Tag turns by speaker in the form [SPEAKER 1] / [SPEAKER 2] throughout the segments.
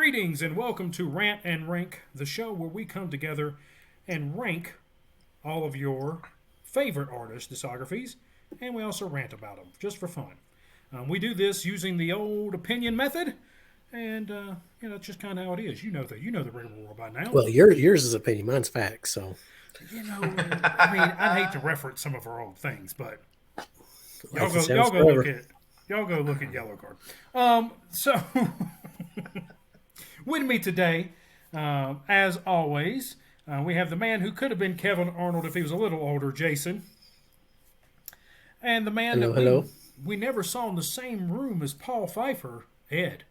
[SPEAKER 1] Greetings and welcome to Rant and Rank, the show where we come together and rank all of your favorite artist discographies, and we also rant about them just for fun. We do this using the old opinion method, and it's just kind of how it is. You know the rigmarole by now.
[SPEAKER 2] Well, yours is opinion, mine's facts. So
[SPEAKER 1] I'd hate to reference some of our old things, but y'all
[SPEAKER 2] life
[SPEAKER 1] go,
[SPEAKER 2] is
[SPEAKER 1] y'all go
[SPEAKER 2] forever.
[SPEAKER 1] look at y'all go look at Yellow Card. So with me today, as always, we have the man who could have been Kevin Arnold if he was a little older, Jason, and the man
[SPEAKER 2] Hello,
[SPEAKER 1] that we
[SPEAKER 2] hello.
[SPEAKER 1] we never saw in the same room as Paul Pfeiffer, Ed.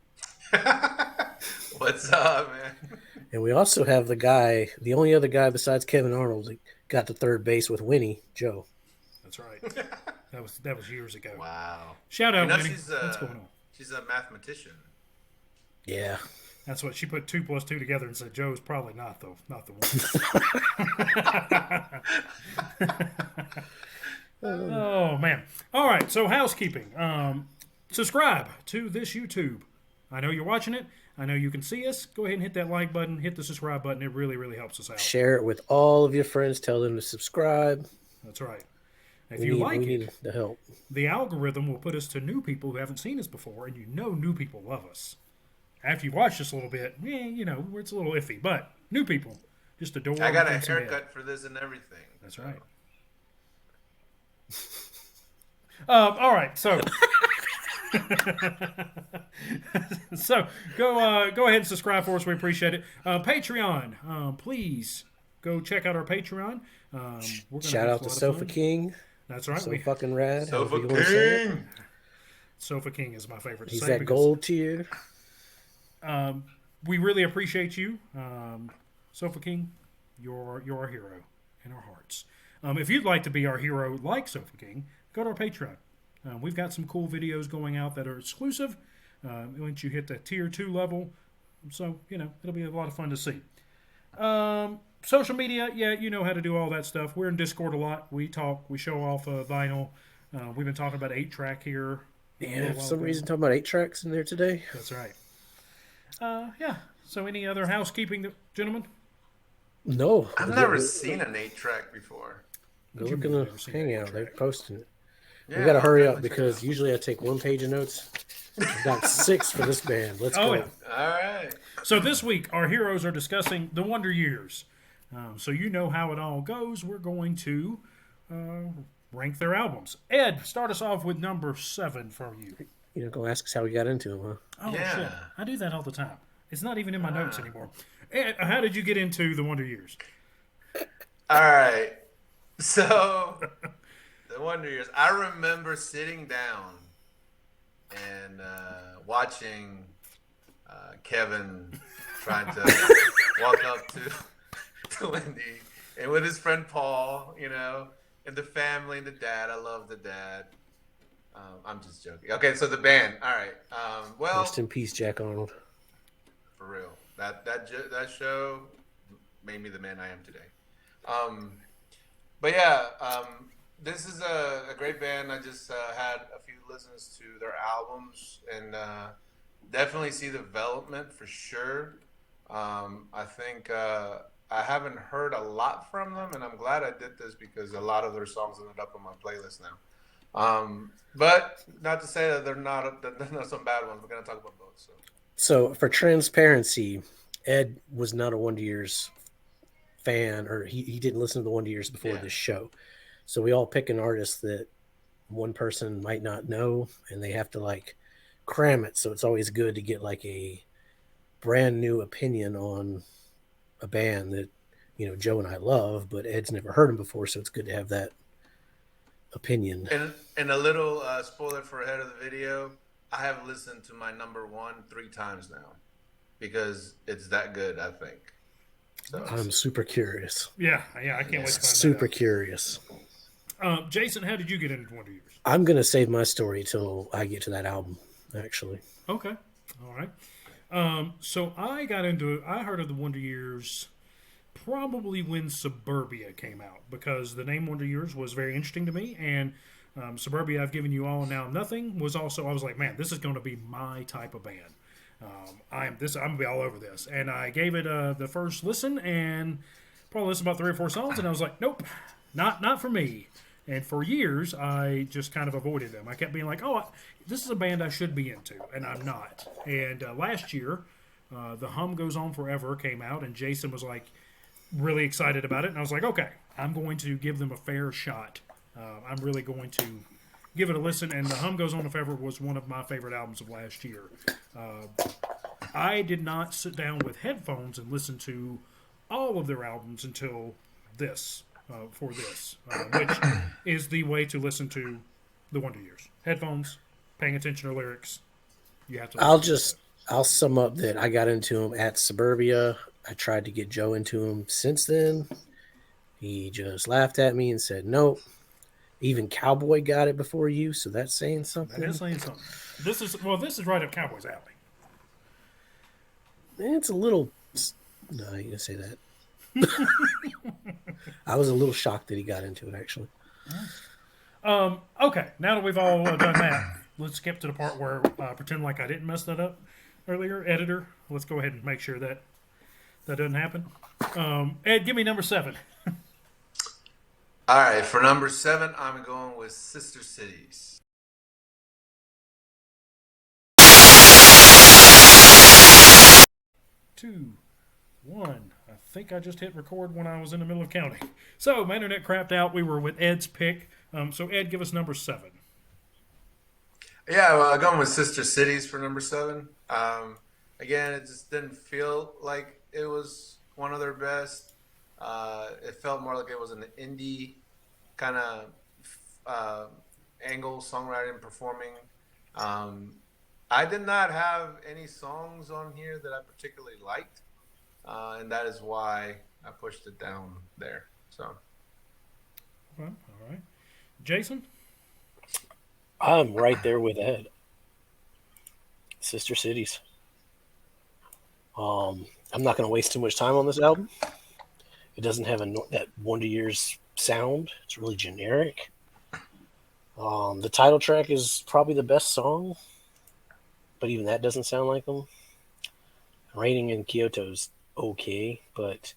[SPEAKER 3] What's up, man?
[SPEAKER 2] And we also have the only other guy besides Kevin Arnold that got to third base with Winnie, Joe.
[SPEAKER 1] That's right. That was years ago.
[SPEAKER 3] Wow.
[SPEAKER 1] Shout out, Winnie.
[SPEAKER 3] She's
[SPEAKER 1] What's going on?
[SPEAKER 3] she's a mathematician.
[SPEAKER 2] Yeah.
[SPEAKER 1] That's what she put 2 plus 2 together and said Joe's probably not the one. Oh man! All right, so housekeeping. Subscribe to this YouTube. I know you're watching it. I know you can see us. Go ahead and hit that like button. Hit the subscribe button. It really, really helps us out.
[SPEAKER 2] Share it with all of your friends. Tell them to subscribe.
[SPEAKER 1] That's right. If
[SPEAKER 2] We
[SPEAKER 1] you
[SPEAKER 2] need,
[SPEAKER 1] like
[SPEAKER 2] we
[SPEAKER 1] it,
[SPEAKER 2] need the help.
[SPEAKER 1] the algorithm will put us to new people who haven't seen us before, and new people love us. After you've watched us a little bit, it's a little iffy, but new people just adore.
[SPEAKER 3] I got a
[SPEAKER 1] them from Ed.
[SPEAKER 3] haircut for this and everything.
[SPEAKER 1] That's right. All right, so so go ahead and subscribe for us. We appreciate it. Patreon, please go check out our Patreon. We're gonna
[SPEAKER 2] Shout
[SPEAKER 1] have
[SPEAKER 2] out
[SPEAKER 1] a
[SPEAKER 2] to
[SPEAKER 1] lot of
[SPEAKER 2] Sofa
[SPEAKER 1] fun.
[SPEAKER 2] King.
[SPEAKER 1] That's right.
[SPEAKER 2] So fucking rad.
[SPEAKER 3] Sofa
[SPEAKER 2] however you wanna say it.
[SPEAKER 3] King.
[SPEAKER 1] Sofa King is my favorite. To
[SPEAKER 2] He's
[SPEAKER 1] say
[SPEAKER 2] that
[SPEAKER 1] because,
[SPEAKER 2] gold tier.
[SPEAKER 1] We really appreciate you, Sofa King. You're our hero in our hearts. If you'd like to be our hero, like Sofa King, go to our Patreon. We've got some cool videos going out that are exclusive. Once you hit the tier 2 level, so it'll be a lot of fun to see. Social media, yeah, you know how to do all that stuff. We're in Discord a lot. We talk. We show off vinyl. We've been talking about 8-track here.
[SPEAKER 2] Yeah, for some reason talking about 8 tracks in there today.
[SPEAKER 1] That's right. Yeah. So, any other housekeeping, gentlemen?
[SPEAKER 2] No.
[SPEAKER 3] I've never seen an 8-track before.
[SPEAKER 2] Go
[SPEAKER 1] What do you
[SPEAKER 2] look
[SPEAKER 1] mean
[SPEAKER 2] in
[SPEAKER 1] you've
[SPEAKER 2] the
[SPEAKER 1] never seen an
[SPEAKER 2] hangout. They're
[SPEAKER 1] 8-track?
[SPEAKER 2] posting it.
[SPEAKER 3] Yeah,
[SPEAKER 2] We got to hurry
[SPEAKER 3] I'll
[SPEAKER 2] up
[SPEAKER 3] check it
[SPEAKER 2] because
[SPEAKER 3] out.
[SPEAKER 2] usually I take 1 page of notes. I've got 6 for this band. Let's
[SPEAKER 1] Oh,
[SPEAKER 2] go.
[SPEAKER 1] yeah.
[SPEAKER 3] All right.
[SPEAKER 1] So this week, our heroes are discussing the Wonder Years. So you know how it all goes. We're going to rank their albums. Ed, start us off with number 7 for you.
[SPEAKER 2] You're not going to ask us how we got into them, huh?
[SPEAKER 1] Oh,
[SPEAKER 3] Yeah.
[SPEAKER 1] shit. I do that all the time. It's not even in my notes anymore. Ed, how did you get into the Wonder Years?
[SPEAKER 3] All right. So, the Wonder Years. I remember sitting down and watching Kevin trying to walk up to Wendy and with his friend Paul, and the family and the dad. I love the dad. I'm just joking. Okay, so the band. All right. Well,
[SPEAKER 2] Rest in peace, Jack Arnold.
[SPEAKER 3] for real, that show made me the man I am today. But yeah, this is a great band. I just had a few listens to their albums and definitely see the development for sure. I think I haven't heard a lot from them, and I'm glad I did this because a lot of their songs ended up on my playlist now. But not to say that they're not some bad ones. We're gonna talk about both.
[SPEAKER 2] So, for transparency, Ed was not a Wonder Years fan, or he didn't listen to the Wonder Years before
[SPEAKER 3] Yeah.
[SPEAKER 2] this show. So, we all pick an artist that one person might not know, and they have to cram it. So, it's always good to get a brand new opinion on a band that Joe and I love, but Ed's never heard him before, so it's good to have that opinion.
[SPEAKER 3] And a little spoiler for ahead of the video, I have listened to my number 1 3 times now because it's that good, I think. So
[SPEAKER 2] I'm super curious.
[SPEAKER 1] Yeah, I can't wait to find
[SPEAKER 2] Super curious.
[SPEAKER 1] that out. Jason, how did you get into Wonder Years?
[SPEAKER 2] I'm gonna save my story till I get to that album. Actually,
[SPEAKER 1] Okay. All right. So I heard of the Wonder Years probably when Suburbia came out because the name Wonder Years was very interesting to me, and Suburbia, I've Given You All Now Nothing was also, I was like, man, this is going to be my type of band. I'm gonna be all over this, and I gave it the first listen, and probably listened about 3 or 4 songs, and I was like, nope, not for me. And for years, I just kind of avoided them. I kept being like, oh, this is a band I should be into, and I'm not. And last year, The Hum Goes On Forever came out, and Jason was like really excited about it. And I was like, okay, I'm going to give them a fair shot. I'm really going to give it a listen. And The Hum Goes On Forever was one of my favorite albums of last year. I did not sit down with headphones and listen to all of their albums until this. Which is the way to listen to the Wonder Years. Headphones, paying attention to lyrics. You have to.
[SPEAKER 2] I'll sum up that I got into him at Suburbia. I tried to get Joe into him since then. He just laughed at me and said, nope. Even Cowboy got it before you, so that's saying something.
[SPEAKER 1] That is saying something. This is right up Cowboy's alley.
[SPEAKER 2] It's a little. No, you can say that. I was a little shocked that he got into it, actually.
[SPEAKER 1] Okay, now that we've all done that, let's skip to the part where pretend like I didn't mess that up earlier. Editor, let's go ahead and make sure that doesn't happen. Ed, give me number 7.
[SPEAKER 3] All right, for number 7, I'm going with Sister Cities.
[SPEAKER 1] Two, one. I think I just hit record when I was in the middle of counting. So my internet crapped out. We were with Ed's pick. So Ed, give us number 7.
[SPEAKER 3] Yeah, well, I'm going with Sister Cities for number 7. Again, it just didn't feel like it was one of their best. It felt more like it was an indie kind of angle, songwriting, performing. I did not have any songs on here that I particularly liked, and that is why I pushed it down there. So,
[SPEAKER 1] Well, all right, Jason.
[SPEAKER 2] I'm right there with Ed. Sister Cities. I'm not going to waste too much time on this album. It doesn't have that Wonder Years sound. It's really generic. The title track is probably the best song, but even that doesn't sound like them. Raining in Kyoto's okay, but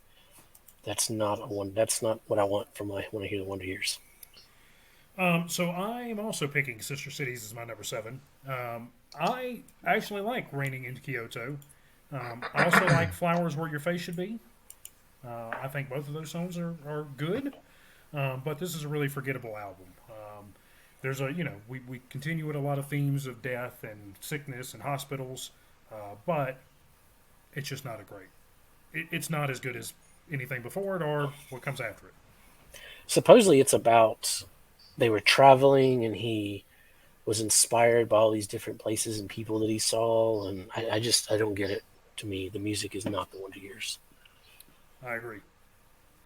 [SPEAKER 2] that's not what I want when I hear the Wonder Years.
[SPEAKER 1] So I am also picking Sister Cities as my number 7. I actually like Raining in Kyoto. I also like Flowers Where Your Face Should Be. I think both of those songs are good, but this is a really forgettable album. There's we continue with a lot of themes of death and sickness and hospitals, but it's just not it's not as good as anything before it or what comes after it.
[SPEAKER 2] Supposedly it's about they were traveling and he was inspired by all these different places and people that he saw, and I don't get it. To me, the music is not the Wonder Years.
[SPEAKER 1] I agree.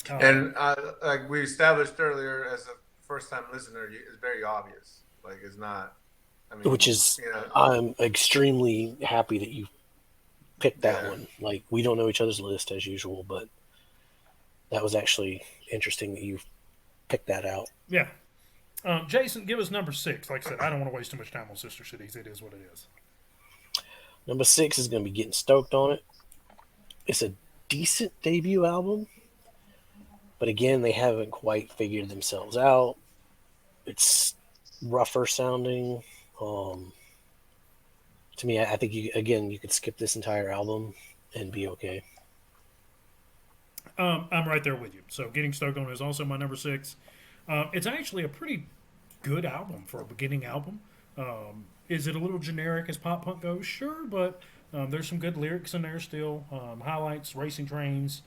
[SPEAKER 3] And like we established earlier, as a first-time listener, it's very obvious. Like it's not. I mean,
[SPEAKER 2] which is, I'm extremely happy that you picked that one. Like we don't know each other's list as usual, but that was actually interesting that you picked that out.
[SPEAKER 1] Yeah. Jason, give us number 6. Like I said, I don't want to waste too much time on Sister Cities. It is what it is.
[SPEAKER 2] Number 6 is going to be Getting Stoked on It. It's a decent debut album, but again, they haven't quite figured themselves out. It's rougher sounding. To me, I think you could skip this entire album and be okay.
[SPEAKER 1] I'm right there with you. So Getting Stoked on It is also my number 6. It's actually a pretty good album for a beginning album. Is it a little generic as pop punk goes? Sure, but there's some good lyrics in there still. Highlights, Racing Trains.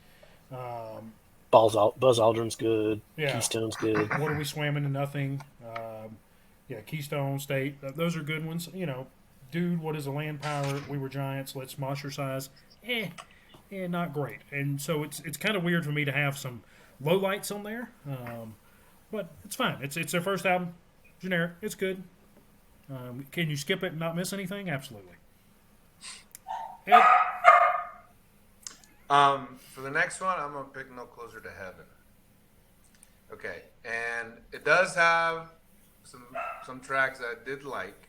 [SPEAKER 2] Buzz Aldrin's good.
[SPEAKER 1] Yeah.
[SPEAKER 2] Keystone's good.
[SPEAKER 1] What Are We Swimming to Nothing? Keystone State. Those are good ones. Dude, What Is a Land Pirate? We Were Giants. Let's Monstersize. Not great. And so it's kind of weird for me to have some lowlights on there. But it's fine. It's their first album. Generic. It's good. Can you skip it and not miss anything? Absolutely. Ed?
[SPEAKER 3] For the next one, I'm gonna pick No Closer to Heaven. Okay, and it does have some tracks that I did like.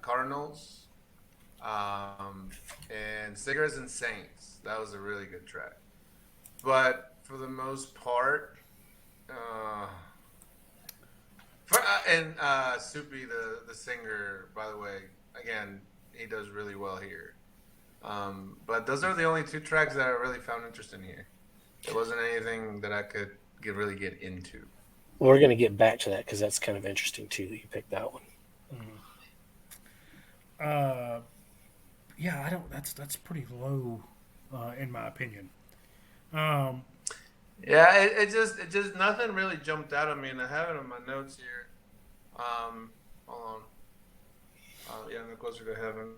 [SPEAKER 3] Cardinals, and Cigarettes and Saints. That was a really good track. But for the most part, uh, Soupy, the singer, by the way, again, he does really well here. But those are the only two tracks that I really found interesting here. There wasn't anything that I could really get into.
[SPEAKER 2] We're going to get back to that because that's kind of interesting too that you picked that one.
[SPEAKER 1] Yeah, I don't. That's pretty low, in my opinion. Um,
[SPEAKER 3] Yeah, it just nothing really jumped out at me, and I have it on my notes here. Hold on. Yeah, No Closer to Heaven.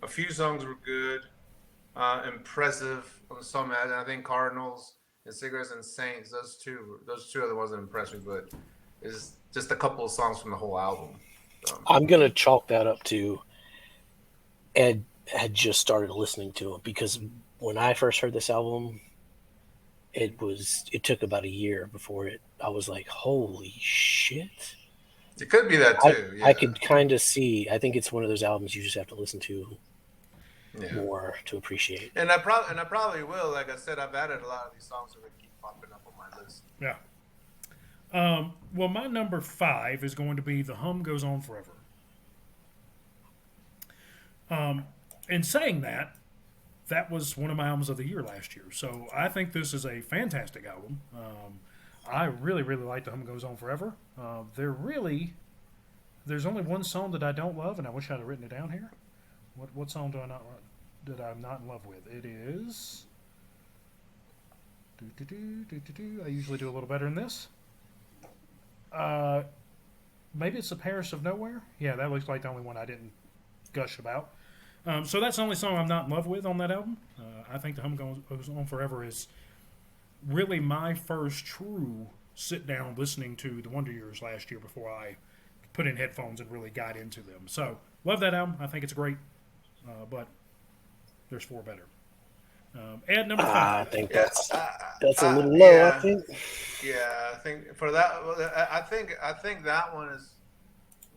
[SPEAKER 3] A few songs were good, impressive on the song. And I think Cardinals and Cigarettes and Saints. Those two are the ones that impressed me. But it's just a couple of songs from the whole album. So.
[SPEAKER 2] I'm going to chalk that up to Ed had just started listening to it because when I first heard this album, it took about a year before I was like, holy shit.
[SPEAKER 3] It could be that too.
[SPEAKER 2] I could kind of see. I think it's one of those albums you just have to listen to more to appreciate.
[SPEAKER 3] And I probably will. Like I said, I've added a lot of these songs so they keep popping up on my list.
[SPEAKER 1] yeah. Well, my number 5 is going to be "The Hum Goes On Forever." In saying that, that was one of my albums of the year last year. So I think this is a fantastic album. I really, really like "The Hum Goes On Forever." There's only one song that I don't love, and I wish I'd have written it down here. What song that I'm not in love with? It is. I usually do a little better than this. Maybe it's "The Paris of Nowhere." Yeah, that looks like the only one I didn't gush about. So that's the only song I'm not in love with on that album. I think "The Hum Goes On Forever" is really my first true sit down listening to the Wonder Years last year before I put in headphones and really got into them. So love that album. I think it's great, but there's 4 better. Ed, number 5.
[SPEAKER 2] I think that's a little low.
[SPEAKER 3] Yeah.
[SPEAKER 2] I think.
[SPEAKER 3] Yeah, I think for that, I think that one is.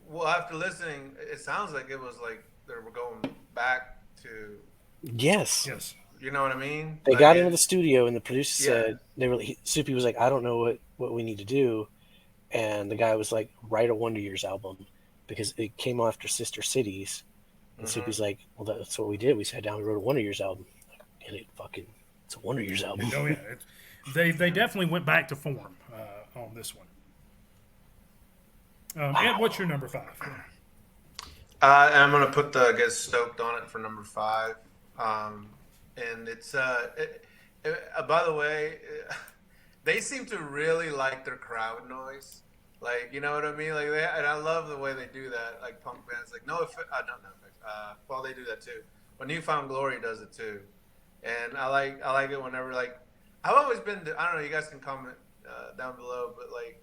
[SPEAKER 3] Well, after listening, it sounds like it was like they were going back to.
[SPEAKER 2] Yes.
[SPEAKER 3] You know what I mean?
[SPEAKER 2] They got into the studio, and the producer said Soupy was like, "I don't know what we need to do," and the guy was like, "Write a Wonder Years album," because it came after Sister Cities, and Soupy's like, "Well, that's what we did. We sat down and wrote a Wonder Years album, and it's a Wonder Years album."
[SPEAKER 1] Oh yeah, they definitely went back to form on this one. Ed, what's your number 5?
[SPEAKER 3] And I'm gonna put the Get Stoked on it for number 5. And it's by the way, they seem to really like their crowd noise. Like, you know what I mean? Like, and I love the way they do that. Like punk bands, like well, they do that too. But New Found Glory does it too, and I like it whenever, like, I've always been. I don't know. You guys can comment down below, but like,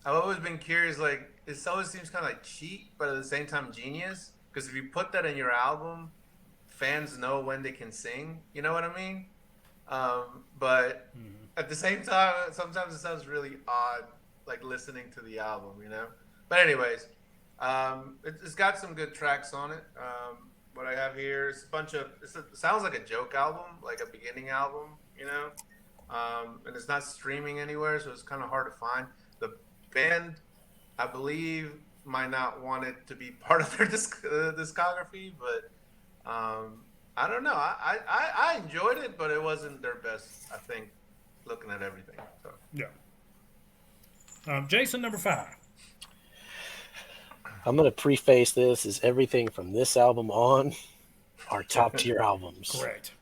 [SPEAKER 3] I've always been curious. Like, it always seems kind of like cheap, but at the same time genius. Because if you put that in your album, fans know when they can sing. You know what I mean? But at the same time, sometimes it sounds really odd, like listening to the album. You know. But anyways, it's got some good tracks on it. What I have here is it sounds like a joke album, like a beginning album. You know. And it's not streaming anywhere, so it's kind of hard to find. The band, I believe, might not want it to be part of their discography, but I don't know. I enjoyed it, but it wasn't their best, I think, looking at everything. So.
[SPEAKER 1] Yeah. Jason, number 5.
[SPEAKER 2] I'm going to preface this as everything from this album on are top tier albums.
[SPEAKER 1] Correct.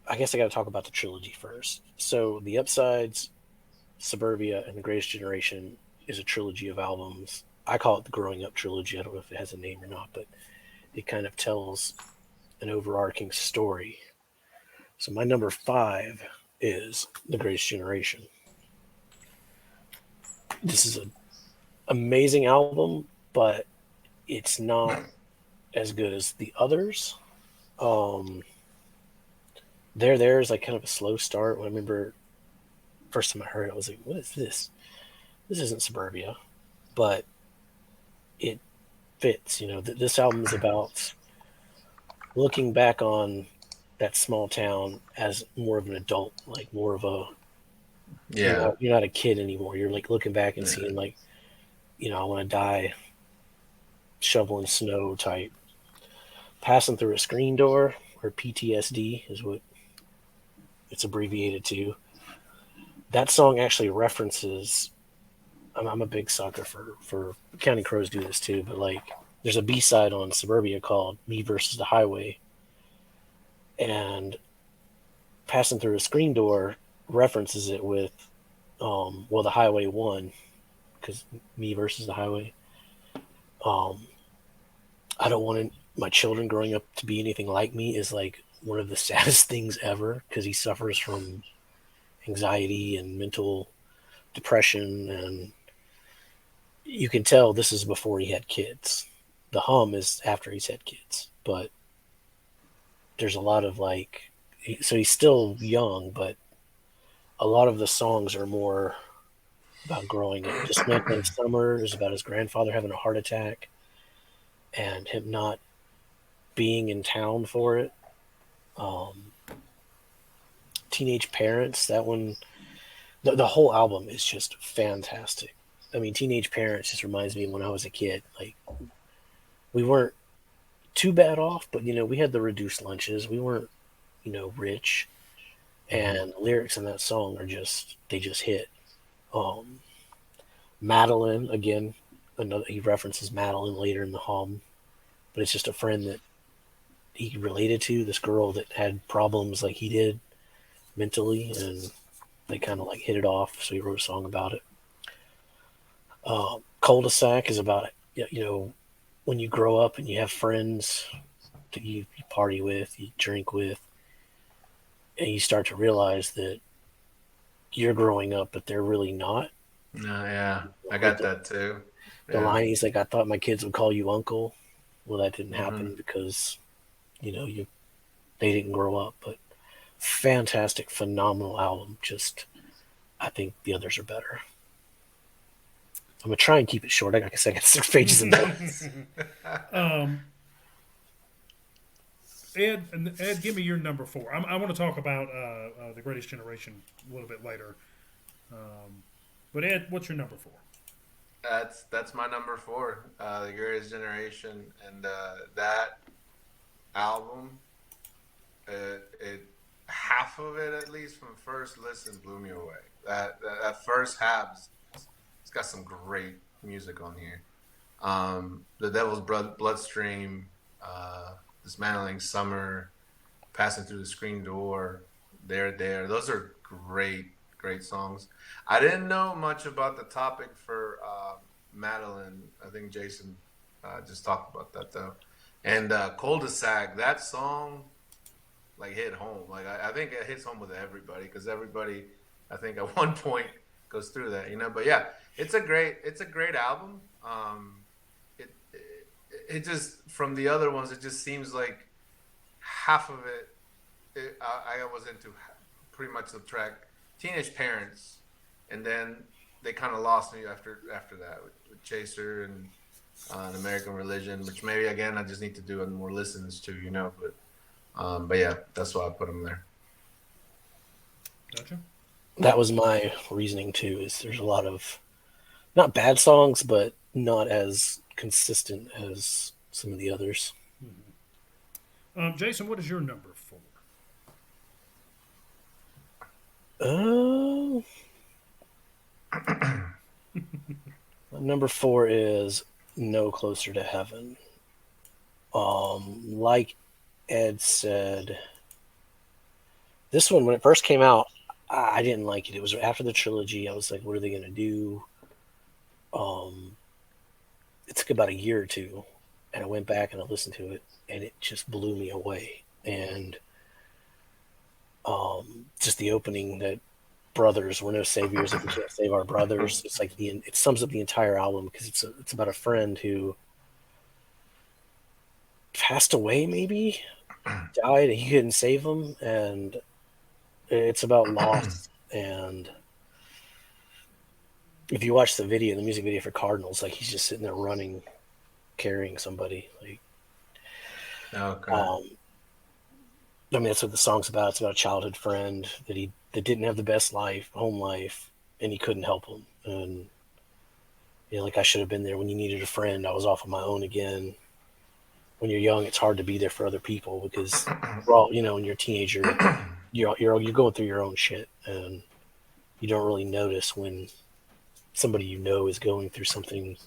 [SPEAKER 2] I guess I got to talk about the trilogy first. So the Upsides, Suburbia, and The Greatest Generation is a trilogy of albums. I call it the Growing Up trilogy. I don't know if it has a name or not, but it kind of tells an overarching story. So my number 5 is The Greatest Generation. This is an amazing album, but it's not as good as the others. There is like kind of a slow start. When I remember first time I heard it, I was like, what is this? This isn't Suburbia. But fits. You know, this album is about looking back on that small town as more of an adult, like more of a
[SPEAKER 3] Yeah.
[SPEAKER 2] you're not a kid anymore. You're like looking back and
[SPEAKER 3] Yeah.
[SPEAKER 2] seeing like, I want to die shoveling snow type. Passing through a screen door, or PTSD is what it's abbreviated to. That song actually references. I'm a big sucker for Counting Crows do this too, but like there's a B-side on Suburbia called "Me Versus the Highway," and passing through a screen door references it with, the Highway One, because Me Versus the Highway. Um, I don't want my children growing up to be anything like me is like one of the saddest things ever because he suffers from anxiety and mental depression, and you can tell this is before he had kids. The hum is after he's had kids, but there's a lot of like, so he's still young, but a lot of the songs are more about growing up. Dismantling Summer is about his grandfather having a heart attack and him not being in town for it. Um, Teenage Parents, that one, the whole album is just fantastic. I mean, Teenage Parents just reminds me of when I was a kid. Like, we weren't too bad off, but we had the reduced lunches. We weren't, rich, and the lyrics in that song are they just hit. Um, Madeline, again, he references Madeline later in the hum, but it's just a friend that he related to, this girl that had problems like he did mentally, and they kind of like hit it off. So he wrote a song about it. Cul-de-sac is about when you grow up and you have friends that you party with, you drink with, and you start to realize that you're growing up, but they're really not.
[SPEAKER 3] No, yeah, I
[SPEAKER 2] Like
[SPEAKER 3] got that too.
[SPEAKER 2] the
[SPEAKER 3] Yeah.
[SPEAKER 2] line is like, "I thought my kids would call you uncle." Well, that didn't
[SPEAKER 3] Hmm.
[SPEAKER 2] happen because they didn't grow up. But fantastic, phenomenal album. Just I think the others are better. I'm gonna try and keep it short. Like I said, I got 6 pages of notes.
[SPEAKER 1] um, Ed, give me your number four. I want to talk about the Greatest Generation a little bit later. But Ed, what's your number four?
[SPEAKER 3] That's my number four, the Greatest Generation, and that album, it half of it at least from first listen blew me away. That first half, it's got some great music on here. The Devil's Bloodstream, Dismantling Summer, Passing Through the Screen Door, There. Those are great songs. I didn't know much about the topic for Madeline. I think Jason just talked about that though. And Cul-de-sac, that song like hit home. Like I think it hits home with everybody because everybody, I think at one point goes through that. But yeah, it's a great album. It just from the other ones, it just seems like half of I was into pretty much the track Teenage Parents, and then they kind of lost me after that with Chaser and an American Religion, which maybe again I just need to do more listens to. But yeah, that's why I put them there.
[SPEAKER 1] Gotcha.
[SPEAKER 2] That was my reasoning too. Is there's a lot of not bad songs, but not as consistent as some of the others.
[SPEAKER 1] Jason, what is your number four?
[SPEAKER 2] Uh, Number four is No Closer to Heaven. Like Ed said, this one when it first came out, I didn't like it. It was after the trilogy. I was like, what are they gonna do? It took about a year or two, and I went back and I listened to it, and it just blew me away. And just the opening that brothers, we're no saviors if we can't save our brothers. It's like it sums up the entire album because it's about a friend who passed away, maybe died, and he couldn't save him, and it's about loss. And if you watch the music video for Cardinals, like he's just sitting there running carrying somebody. Like,
[SPEAKER 3] Okay.
[SPEAKER 2] I mean, that's what the song's about. It's about a childhood friend that didn't have the best life, home life, and he couldn't help him. And like I should have been there when you needed a friend. I was off on my own again. When you're young, it's hard to be there for other people because we're all, when you're a teenager, you're going through your own shit, and you don't really notice when somebody is going through something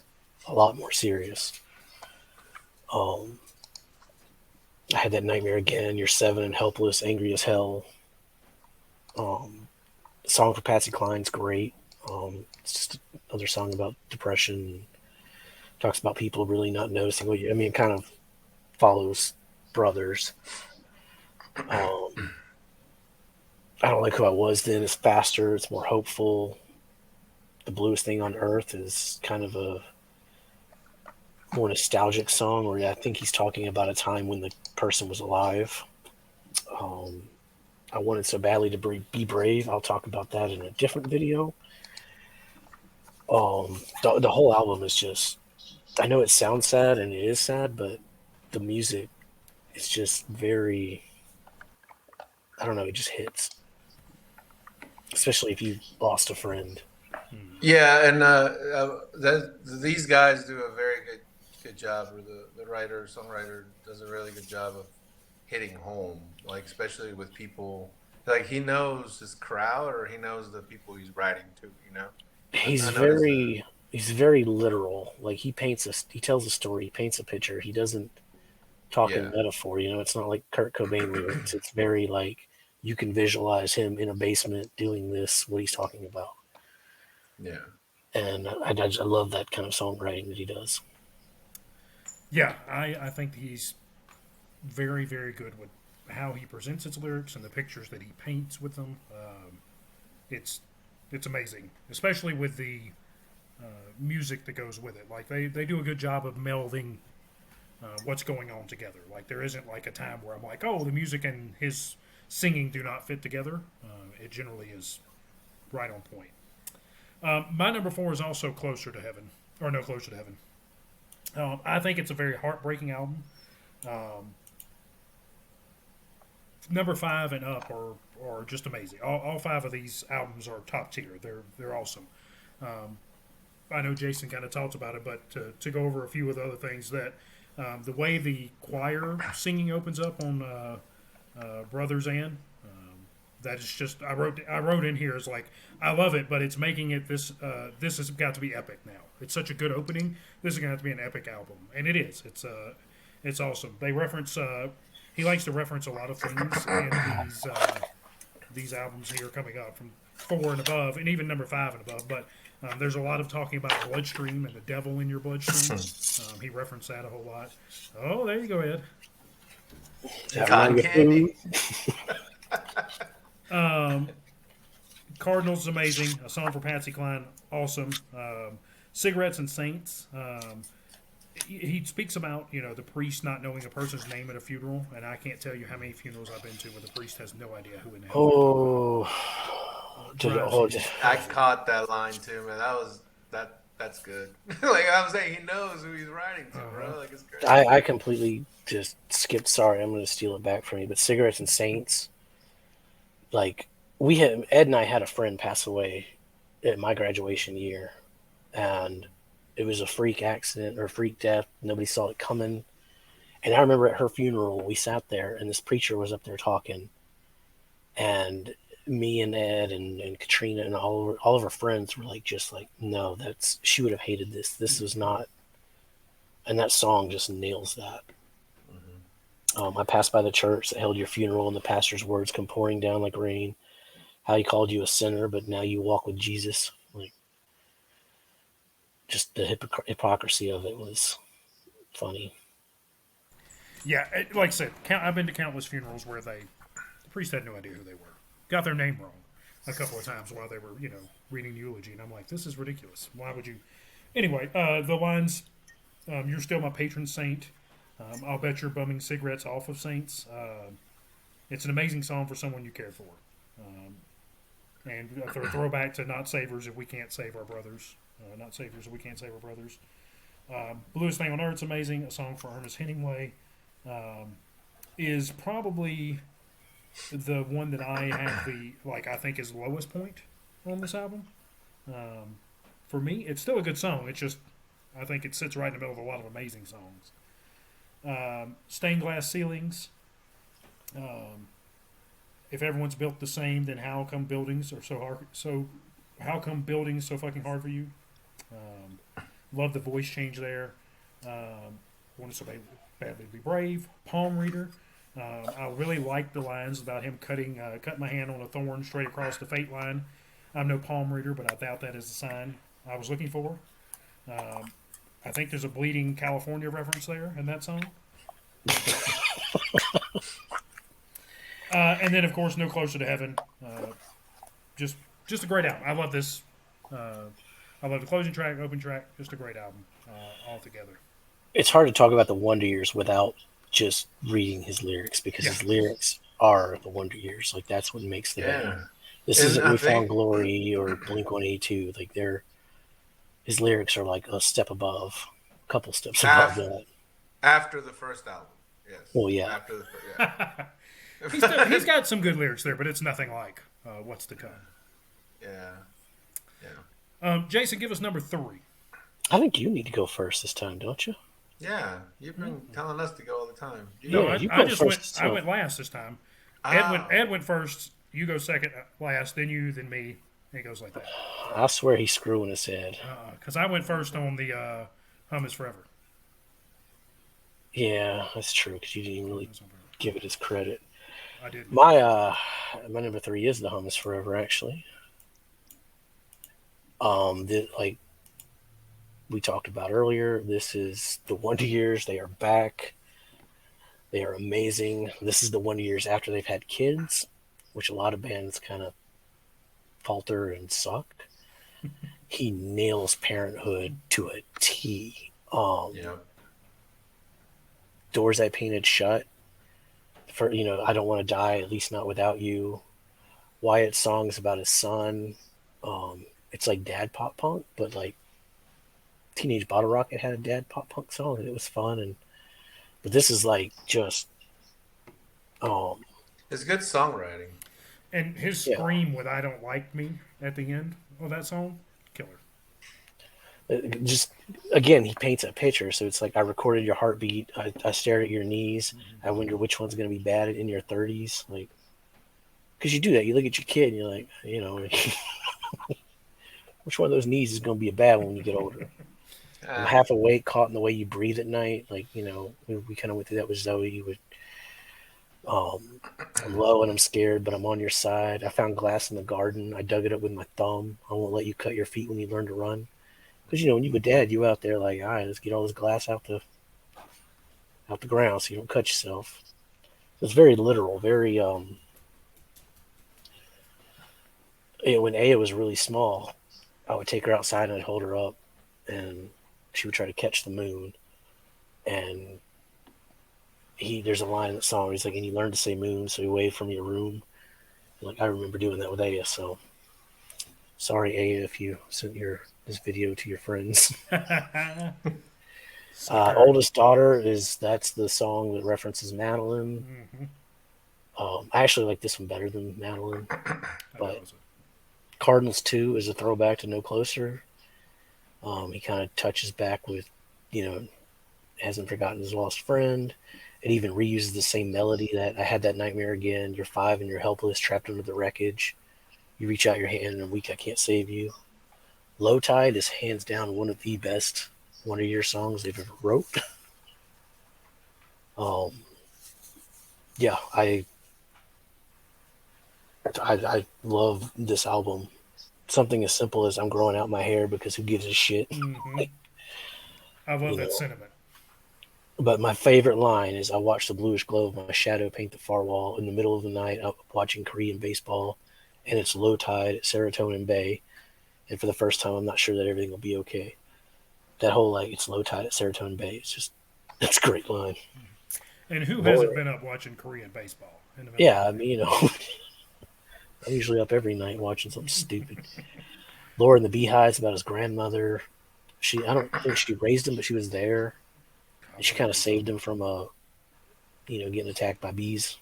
[SPEAKER 2] a lot more serious. I had that nightmare again. You're 7 and helpless, angry as hell. The song for Patsy Cline's great. It's just another song about depression. Talks about people really not noticing what you. I mean, it kind of follows Brothers. I Don't Like Who I Was Then is faster. It's more hopeful. The Bluest Thing on Earth is kind of a more nostalgic song where I think he's talking about a time when the person was alive. I Wanted So Badly to Be Brave. I'll talk about that in a different video. The whole album is just, I know it sounds sad and it is sad, but the music is just very, I don't know, it just hits. Especially if you lost a friend.
[SPEAKER 3] Yeah, and these guys do a very good job, or the writer songwriter does a really good job of hitting home, like especially with people. Like he knows his crowd, or he knows the people he's writing to.
[SPEAKER 2] He's
[SPEAKER 3] I noticed that.
[SPEAKER 2] he's very literal. Like he tells a story, he paints a picture. He doesn't talk in
[SPEAKER 3] Yeah,
[SPEAKER 2] metaphor. It's not like Kurt Cobain lyrics. It's very like you can visualize him in a basement doing what he's talking about.
[SPEAKER 3] yeah.
[SPEAKER 2] And I love that kind of songwriting that he does.
[SPEAKER 1] Yeah, I think he's very, very good with how he presents his lyrics and the pictures that he paints with them. It's it's amazing, especially with the music that goes with it. Like they do a good job of melding what's going on together. Like there isn't like a time where I'm like, oh, the music and his singing do not fit together. It generally is right on point. My number 4 is also Closer to Heaven, or no, Closer to Heaven. I think it's a very heartbreaking album. Number 5 and up are just amazing. All 5 of these albums are top tier. They're awesome. I know Jason kind of talked about it, but to go over a few of the other things, that the way the choir singing opens up on Brothers and that is just I wrote in here is like I love it, but it's making it this has got to be epic now. It's such a good opening. This is gonna have to be an epic album, and it is. It's awesome. They reference he likes to reference a lot of things in these albums here coming up from 4 and above, and even number 5 and above. But there's a lot of talking about bloodstream and the devil in your bloodstream. He referenced that a whole lot. Oh, there you go, Ed.
[SPEAKER 3] Cotton candy.
[SPEAKER 1] Cardinals is amazing. A Song for Patsy Cline, awesome. Cigarettes and Saints. He speaks about the priest not knowing a person's name at a funeral, and I can't tell you how many funerals I've been to where the priest has no idea who in hell.
[SPEAKER 3] I caught that line too, man. That's good. Like I'm saying, he knows who he's writing to, bro. Like it's great.
[SPEAKER 2] I completely just skipped. Sorry, I'm going to steal it back from you. But Cigarettes and Saints, like Ed and I had a friend pass away at my graduation year, and it was a freak accident or a freak death. Nobody saw it coming. And I remember at her funeral, we sat there, and this preacher was up there talking, and me and Ed and Katrina and all of her friends were just like, no, she would have hated this. This was not, and that song just nails that. I passed by the church that held your funeral, and the pastor's words come pouring down like rain. How he called you a sinner, but now you walk with Jesus. Like, just the hypocrisy of it was funny.
[SPEAKER 1] Yeah, like I said, I've been to countless funerals where the priest had no idea who they were, got their name wrong a couple of times while they were reading the eulogy, and I'm like, this is ridiculous. Why would you? Anyway, the lines, "You're still my patron saint." I'll bet you're bumming cigarettes off of Saints. It's an amazing song for someone you care for. And a throwback to Not Savers If We Can't Save Our Brothers. Not Savers If We Can't Save Our Brothers. Bluest Thing on Earth's amazing. A Song for Ernest Hemingway is probably the one that I have I think is lowest point on this album. For me, it's still a good song. It's just I think it sits right in the middle of a lot of amazing songs. Stained Glass Ceilings. If everyone's built the same, then how come buildings are so hard? So how come buildings so fucking hard for you? Love the voice change there. Want to so badly to be brave. Palm Reader. I really like the lines about him cutting my hand on a thorn straight across the fate line. I'm no palm reader, but I doubt that is the sign I was looking for. I think there's a Bleeding California reference there in that song. And then, of course, No Closer to Heaven. Just a great album. I love this. I love the closing track, open track. Just a great album altogether.
[SPEAKER 2] It's hard to talk about the Wonder Years without just reading his lyrics, because his lyrics are the Wonder Years. Like, that's what makes the band. This isn't We Found Glory or Blink-182. Like, his lyrics are like a step above, a couple steps above that.
[SPEAKER 3] After the first album, yes.
[SPEAKER 2] Well, yeah.
[SPEAKER 3] After the
[SPEAKER 1] he's got some good lyrics there, but it's nothing like What's to Come.
[SPEAKER 3] Yeah.
[SPEAKER 1] Jason, give us number 3.
[SPEAKER 2] I think you need to go first this time, don't you?
[SPEAKER 3] Yeah, you've been telling us to go all the time.
[SPEAKER 1] I went last this time. Ed went first. You go second, last, then you, then me. And it goes like that.
[SPEAKER 2] I swear he's screwing his head.
[SPEAKER 1] Because I went first on the Hum Is Forever.
[SPEAKER 2] Yeah, that's true, because you didn't even really give it his credit.
[SPEAKER 1] I didn't.
[SPEAKER 2] My number 3 is the Hum Is Forever, actually. Like we talked about earlier, this is the Wonder Years. They are back. They are amazing. This is the Wonder Years after they've had kids, which a lot of bands kind of falter and suck. He nails parenthood to a T. Doors I Painted Shut. For I Don't Want to Die, at least not without you. Wyatt's songs about his son. It's like dad pop punk, but like Teenage Bottle Rocket had a dad pop punk song, and it was fun. But this is like just,
[SPEAKER 3] it's good songwriting.
[SPEAKER 1] And his scream with "I Don't Like Me" at the end of that song, killer.
[SPEAKER 2] Just again, he paints a picture. So it's like, I recorded your heartbeat. I stared at your knees. I wonder which one's going to be bad in your 30s, like, because you do that. You look at your kid and you're like, which one of those knees is going to be a bad one when you get older? I'm half awake, caught in the way you breathe at night. Like, we kind of went through that with Zoe. I'm low and I'm scared, but I'm on your side. I found glass in the garden. I dug it up with my thumb. I won't let you cut your feet when you learn to run. Because, when you were dad, you out there like, all right, let's get all this glass out the ground so you don't cut yourself. So it's very literal, very, when Aya was really small, I would take her outside and I'd hold her up, and she would try to catch the moon. And there's a line in the song where he's like, and you learn to say moon, so you wave from your room. And like, I remember doing that with Aya, so sorry, Aya, if you sent this video to your friends. Oldest Daughter that's the song that references Madeline. I actually like this one better than Madeline, but Cardinals 2 is a throwback to No Closer. He kind of touches back with, hasn't forgotten his lost friend. It even reuses the same melody that I had that nightmare again. You're 5 and you're helpless, trapped under the wreckage. You reach out your hand and I'm weak, I can't save you. Low Tide is hands down one of the best Wonder Year songs they've ever wrote. I love this album. Something as simple as I'm growing out my hair because who gives a shit?
[SPEAKER 1] I love that sentiment.
[SPEAKER 2] But my favorite line is, I watched the bluish glow of my shadow paint the far wall in the middle of the night. I'm watching Korean baseball, and it's low tide at Serotonin Bay. And for the first time, I'm not sure that everything will be okay. That whole, it's low tide at Serotonin Bay. That's a great line.
[SPEAKER 1] And who hasn't been up watching Korean baseball?
[SPEAKER 2] Yeah, I mean, I'm usually up every night watching something stupid. Laura and the Beehives about his grandmother. I don't think she raised him, but she was there, and she kind of saved
[SPEAKER 1] him.
[SPEAKER 2] him from getting attacked by bees.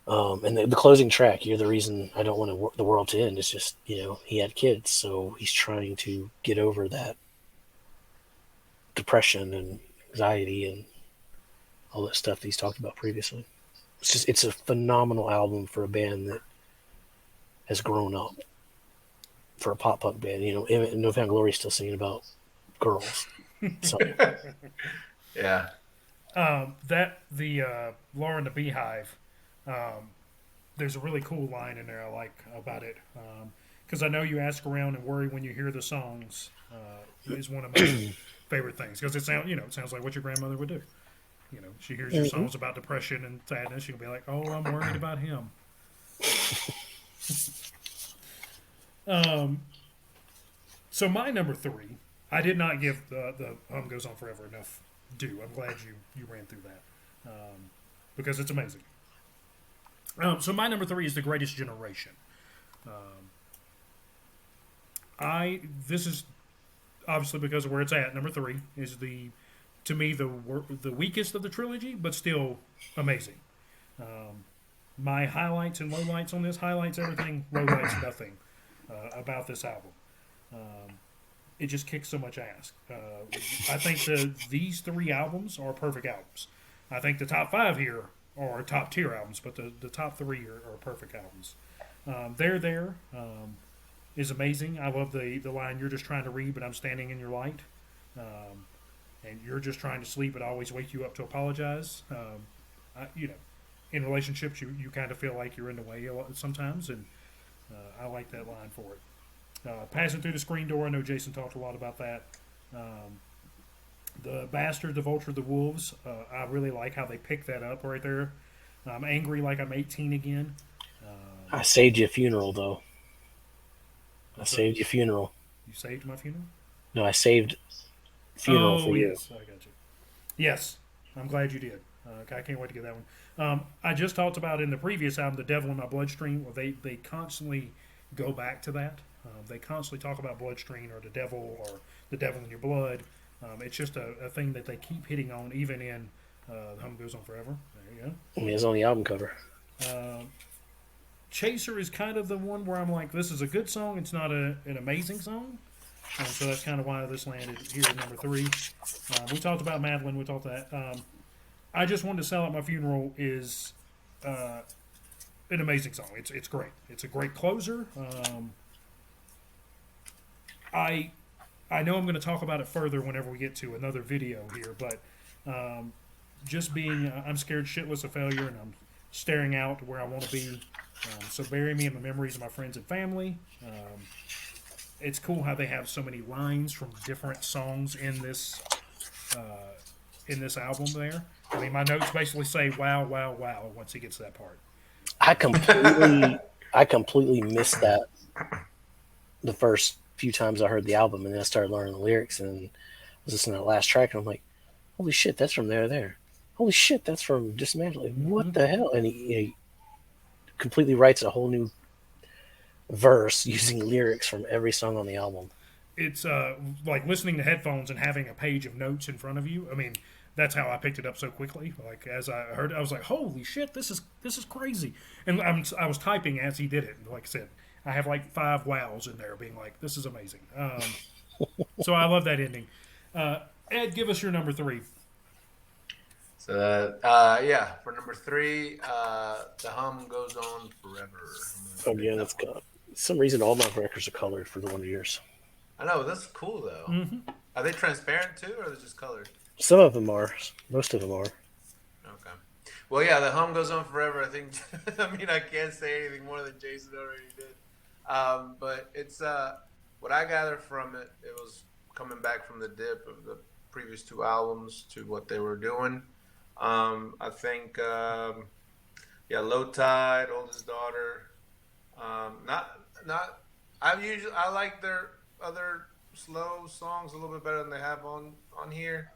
[SPEAKER 2] And the closing track, "You're the reason I don't want the world to end." It's just, he had kids, so he's trying to get over that depression and anxiety and all that stuff that he's talked about previously. It's a phenomenal album for a band that has grown up, for a pop punk band. No Found Glory is still singing about girls. So
[SPEAKER 3] Yeah.
[SPEAKER 1] The Laura and the Beehive, there's a really cool line in there I like about it, because I know you ask around and worry when you hear the songs. Is one of my favorite things, because it sounds like what your grandmother would do. She hears your songs about depression and sadness, she'll be like, "Oh, I'm worried about him." So my number 3, I did not give the Hum Goes On Forever enough due. I'm glad you ran through that, because it's amazing. So my number 3 is The Greatest Generation. This is obviously because of where it's at. Number 3 is to me the weakest of the trilogy, but still amazing. My highlights and lowlights on this: highlights everything, lowlights nothing about this album. It just kicks so much ass. I think these 3 albums are perfect albums. I think the top 5 here are top tier albums, but the top 3 are perfect albums. They're there. Is amazing. I love the line, "You're just trying to read, but I'm standing in your light." And you're just trying to sleep, but I always wake you up to apologize. In relationships, you kind of feel like you're in the way a lot sometimes, and I like that line for it. Passing through the screen door, I know Jason talked a lot about that. The Bastard, the Vulture, the Wolves, I really like how they pick that up right there. I'm angry like I'm 18 again.
[SPEAKER 2] I saved you a funeral, though. I saved your funeral.
[SPEAKER 1] You saved my funeral?
[SPEAKER 2] No, I saved funeral for you.
[SPEAKER 1] Yes, I got you. Yes, I'm glad you did. I can't wait to get that one. I just talked about in the previous album, "The Devil in My Bloodstream." Well, they constantly go back to that. They constantly talk about bloodstream or the devil in your blood. It's just a thing that they keep hitting on, even in "The Hum Goes On Forever." There you go.
[SPEAKER 2] It's on the album cover.
[SPEAKER 1] "Chaser" is kind of the one where I'm like, this is a good song. It's not an amazing song. So that's kind of why this landed here at number 3. We talked about Madeline. We talked that. "I Just Wanted to Sell Out My Funeral" is an amazing song. It's great. It's a great closer. I know I'm going to talk about it further whenever we get to another video here, but just being, I'm scared shitless of failure, and I'm staring out to where I want to be. So bury me in the memories of my friends and family. It's cool how they have so many lines from different songs in this album. There, I mean, my notes basically say "wow, wow, wow" once he gets to that part.
[SPEAKER 2] I completely missed that the first few times I heard the album, and then I started learning the lyrics and was listening to that last track, and I'm like, "Holy shit, that's from There." Holy shit, that's from Dismantle. What the hell? And he completely writes a whole new verse using lyrics from every song on the album.
[SPEAKER 1] It's like listening to headphones and having a page of notes in front of you. I mean, that's how I picked it up so quickly. Like, as I heard it, I was like, "Holy shit, this is crazy!" And I was typing as he did it. And like I said, I have like 5 wows in there, being like, "This is amazing." So I love that ending. Ed, give us your number 3.
[SPEAKER 3] So for number 3, "The Hum Goes On Forever."
[SPEAKER 2] Oh yeah, that's good. For some reason, all my records are colored for the Wonder Years.
[SPEAKER 3] I know, that's cool though.
[SPEAKER 1] Mm-hmm.
[SPEAKER 3] Are they transparent too, or are they just colored?
[SPEAKER 2] Some of them are. Most of them are.
[SPEAKER 3] Okay. Well, yeah, "The Hum Goes On Forever." I think. I mean, I can't say anything more than Jason already did. But it's what I gathered from it. It was coming back from the dip of the previous 2 albums to what they were doing. I think, "Low Tide," "Oldest Daughter." I like their other slow songs a little bit better than they have on here.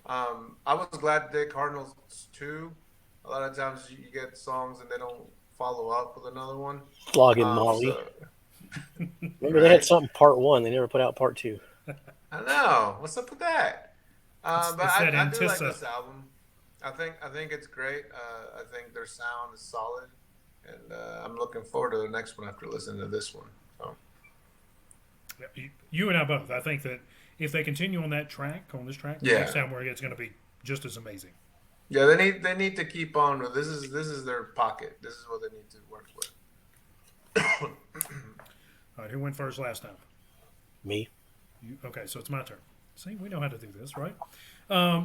[SPEAKER 3] I was glad they did "Cardinals" too. A lot of times you get songs and they don't follow up with another one.
[SPEAKER 2] Flogging Molly. Remember they had something part 1. They never put out part 2.
[SPEAKER 3] I know. What's up with that? But
[SPEAKER 1] It's that
[SPEAKER 3] I do like
[SPEAKER 1] Antissa.
[SPEAKER 3] this album. I think it's great. I think their sound is solid, and I'm looking forward to the next one after listening to this one. So
[SPEAKER 1] You and I both. I think that if they continue on that track, on this track, the next
[SPEAKER 3] yeah,
[SPEAKER 1] time it's going to be just as amazing.
[SPEAKER 3] yeah. They need to keep on. This is their pocket. This is what they need to work with.
[SPEAKER 1] All right, who went first last time?
[SPEAKER 2] Me.
[SPEAKER 1] Okay, so it's my turn. See, we know how to do this, right?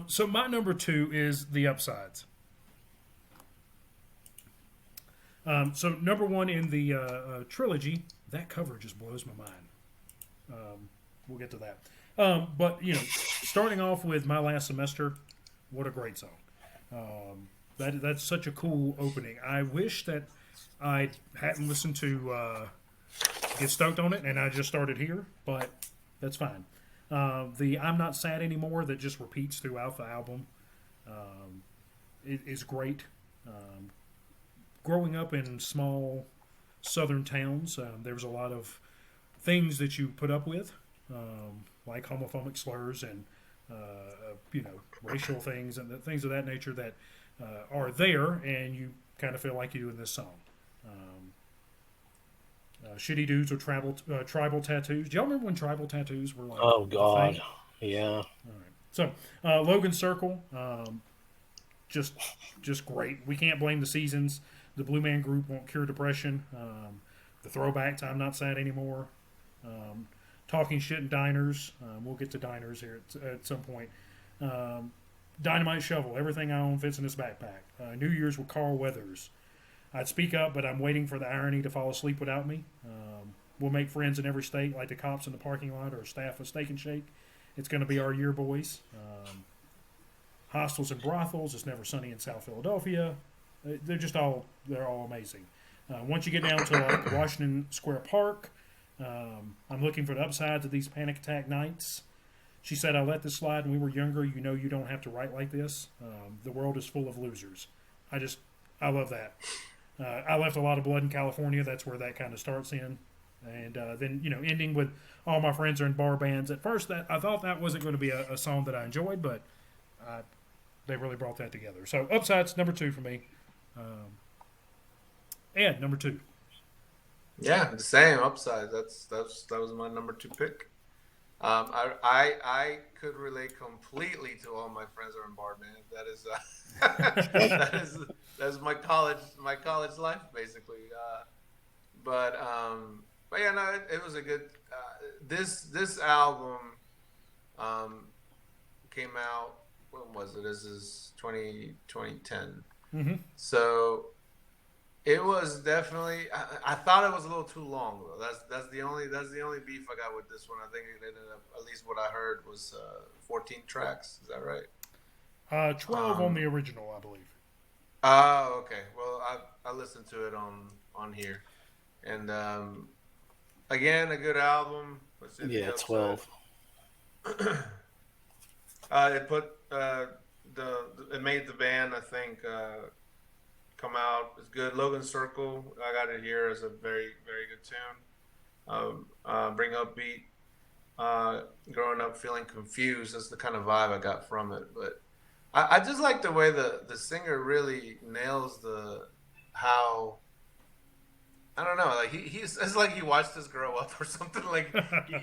[SPEAKER 1] So my number 2 is The Upsides. So number 1 in the trilogy, that cover just blows my mind. We'll get to that. But starting off with My Last Semester, what a great song. That's such a cool opening. I wish that I hadn't listened to Get Stoked on it, and I just started here, but that's fine. The I'm Not Sad Anymore that just repeats throughout the album is great. Growing up in small southern towns, there was a lot of things that you put up with, like homophobic slurs and racial things and things of that nature that are there, and you kind of feel like you do in this song. Shitty dudes with tribal tattoos. Do y'all remember when tribal tattoos were like
[SPEAKER 2] Oh
[SPEAKER 1] a
[SPEAKER 2] God,
[SPEAKER 1] thing?
[SPEAKER 2] yeah.
[SPEAKER 1] All right. So Logan Circle, just great. We can't blame the seasons. The Blue Man Group won't cure depression. The throwback to I'm Not Sad Anymore. Talking shit in diners. We'll get to diners here at some point. Dynamite Shovel. Everything I own fits in this backpack. New Year's with Carl Weathers. I'd speak up, but I'm waiting for the irony to fall asleep without me. We'll make friends in every state, like the cops in the parking lot or staff of Steak and Shake. It's going to be our year, boys. Hostels and brothels. It's never sunny in South Philadelphia. They're all amazing. Once you get down to like Washington Square Park, I'm looking for the upsides of these panic attack nights. She said, I let this slide when we were younger. You know you don't have to write like this. The world is full of losers. I love that. I left a lot of blood in California. That's where that kind of starts in. And then, ending with all my friends are in bar bands. At first, I thought that wasn't going to be a song that I enjoyed, but they really brought that together. So, Upsides, number 2 for me. Ed, number 2.
[SPEAKER 3] Yeah, the same Upside. That was my number 2 pick. I could relate completely to all my friends are in bar band. That is that's my college life basically. But yeah, no, it was a good. This album came out. When was it? This is 2010.
[SPEAKER 1] Mm-hmm.
[SPEAKER 3] So it was definitely. I thought it was a little too long though. That's the only beef I got with this one. I think it ended up, at least what I heard was 14 tracks. Is that right?
[SPEAKER 1] 12 on the original, I believe.
[SPEAKER 3] Oh, okay. Well, I listened to it on here, and again, a good album.
[SPEAKER 2] Yeah, 12.
[SPEAKER 3] It put it made the band, I think, come out. It's good. Logan Circle, I got it here as a very, very good tune. Bring Upbeat. Growing up feeling confused. That's the kind of vibe I got from it. But I just like the way the singer really nails how. I don't know, like it's like he watched us grow up or something. Like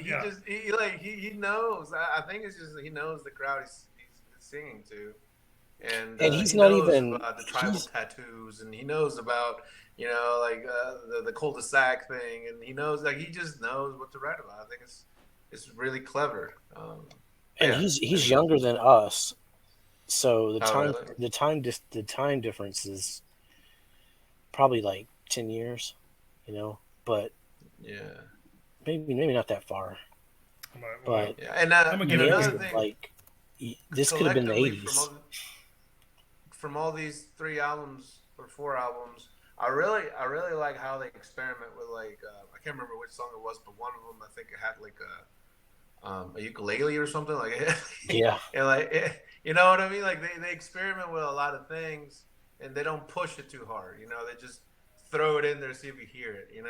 [SPEAKER 1] Yeah.
[SPEAKER 3] he knows. I think it's just he knows the crowd he's singing to, and
[SPEAKER 2] he's
[SPEAKER 3] he
[SPEAKER 2] not
[SPEAKER 3] knows
[SPEAKER 2] even
[SPEAKER 3] about the tribal tattoos, and he knows about like the cul-de-sac thing, and he knows, like, he just knows what to write about. I think it's really clever.
[SPEAKER 2] And
[SPEAKER 3] Yeah.
[SPEAKER 2] he's younger than us, so
[SPEAKER 3] Really?
[SPEAKER 2] the time difference is probably like 10 years, but
[SPEAKER 3] Yeah.
[SPEAKER 2] maybe not that far. But
[SPEAKER 3] Yeah, and
[SPEAKER 1] I'm gonna give it
[SPEAKER 3] another
[SPEAKER 1] a
[SPEAKER 3] thing,
[SPEAKER 2] like this could have been the
[SPEAKER 3] collectively
[SPEAKER 2] 80s.
[SPEAKER 3] From all these 3 albums or 4 albums, I really like how they experiment with, like, I can't remember which song it was, but one of them, I think it had like a ukulele or something, like
[SPEAKER 2] Yeah.
[SPEAKER 3] and like you know what I mean, like they experiment with a lot of things, and they don't push it too hard, they just throw it in there, see if you hear it, and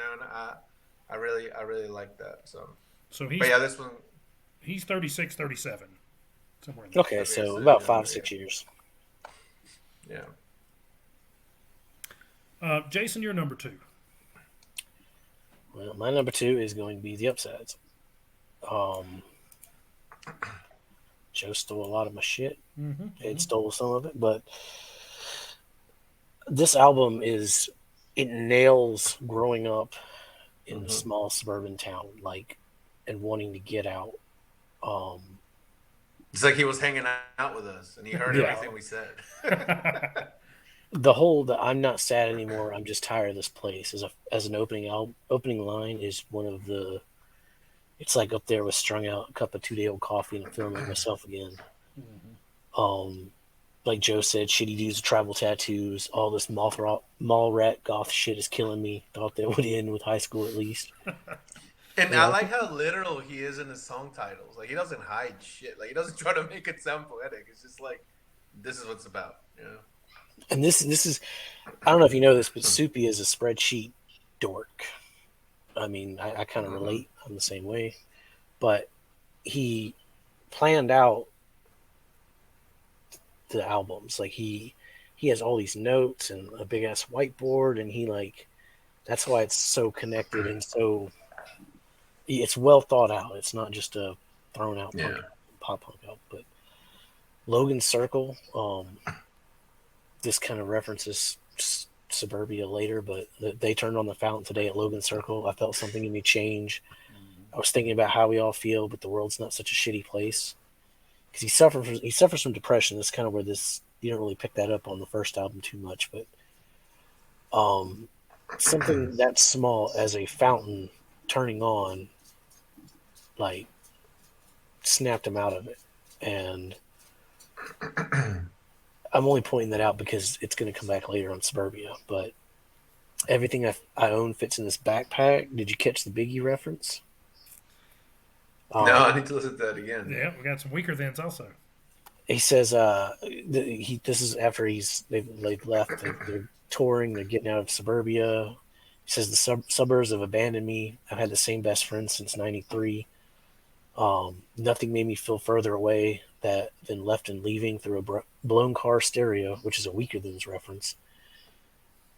[SPEAKER 3] I really like that.
[SPEAKER 1] So
[SPEAKER 3] But yeah, this one.
[SPEAKER 1] he's 36, 37, somewhere in there.
[SPEAKER 2] Okay,
[SPEAKER 3] Okay,
[SPEAKER 2] so
[SPEAKER 3] so
[SPEAKER 2] about
[SPEAKER 3] younger,
[SPEAKER 2] 5-6 years.
[SPEAKER 3] yeah.
[SPEAKER 1] Jason, you're number 2.
[SPEAKER 2] Well, my number 2 is going to be the Upsides. Joe stole a lot of my shit.
[SPEAKER 1] Mm-hmm,
[SPEAKER 2] Ed stole some of it, but this album it nails growing up in a small suburban town, like, and wanting to get out.
[SPEAKER 3] It's like he was hanging out with us, and he heard
[SPEAKER 2] Yeah.
[SPEAKER 3] everything we said.
[SPEAKER 2] The I'm not sad anymore, I'm just tired of this place as an opening line is one of the, it's like up there with Strung Out, a cup of 2-day-old coffee, and I'm feeling like myself again. Like Joe said, shitty dudes with tribal tattoos, all this mall rat goth shit is killing me. Thought that would end with high school at least.
[SPEAKER 3] And
[SPEAKER 2] Yeah.
[SPEAKER 3] I like how literal he is in his song titles. Like, he doesn't hide shit. Like, he doesn't try to make it sound poetic. It's just like, this is what it's about. You know?
[SPEAKER 2] And this is, I don't know if you know this, but Soupy is a spreadsheet dork. I mean, I kind of relate. I'm the same way. But he planned out the albums. Like, he has all these notes and a big ass whiteboard, and he, like, that's why it's so connected and so, it's well thought out. It's not just a thrown out pop punk album. But Logan's Circle, this kind of references Suburbia later, but they turned on the fountain today at Logan Circle. I felt something in me change. I was thinking about how we all feel, but the world's not such a shitty place. Because he suffers from depression. That's kind of where this, you don't really pick that up on the first album too much, but something that small as a fountain turning on, like, snapped him out of it. And I'm only pointing that out because it's going to come back later on Suburbia, but everything I own fits in this backpack. Did you catch the Biggie reference?
[SPEAKER 3] No, I need to listen to that again.
[SPEAKER 1] Yeah, we got some weaker thans also.
[SPEAKER 2] He says, this is after they've left, they're touring, they're getting out of Suburbia. He says, the suburbs have abandoned me. I've had the same best friend since '93. Nothing made me feel further away than left and leaving through a blown car stereo, which is a weaker than's reference.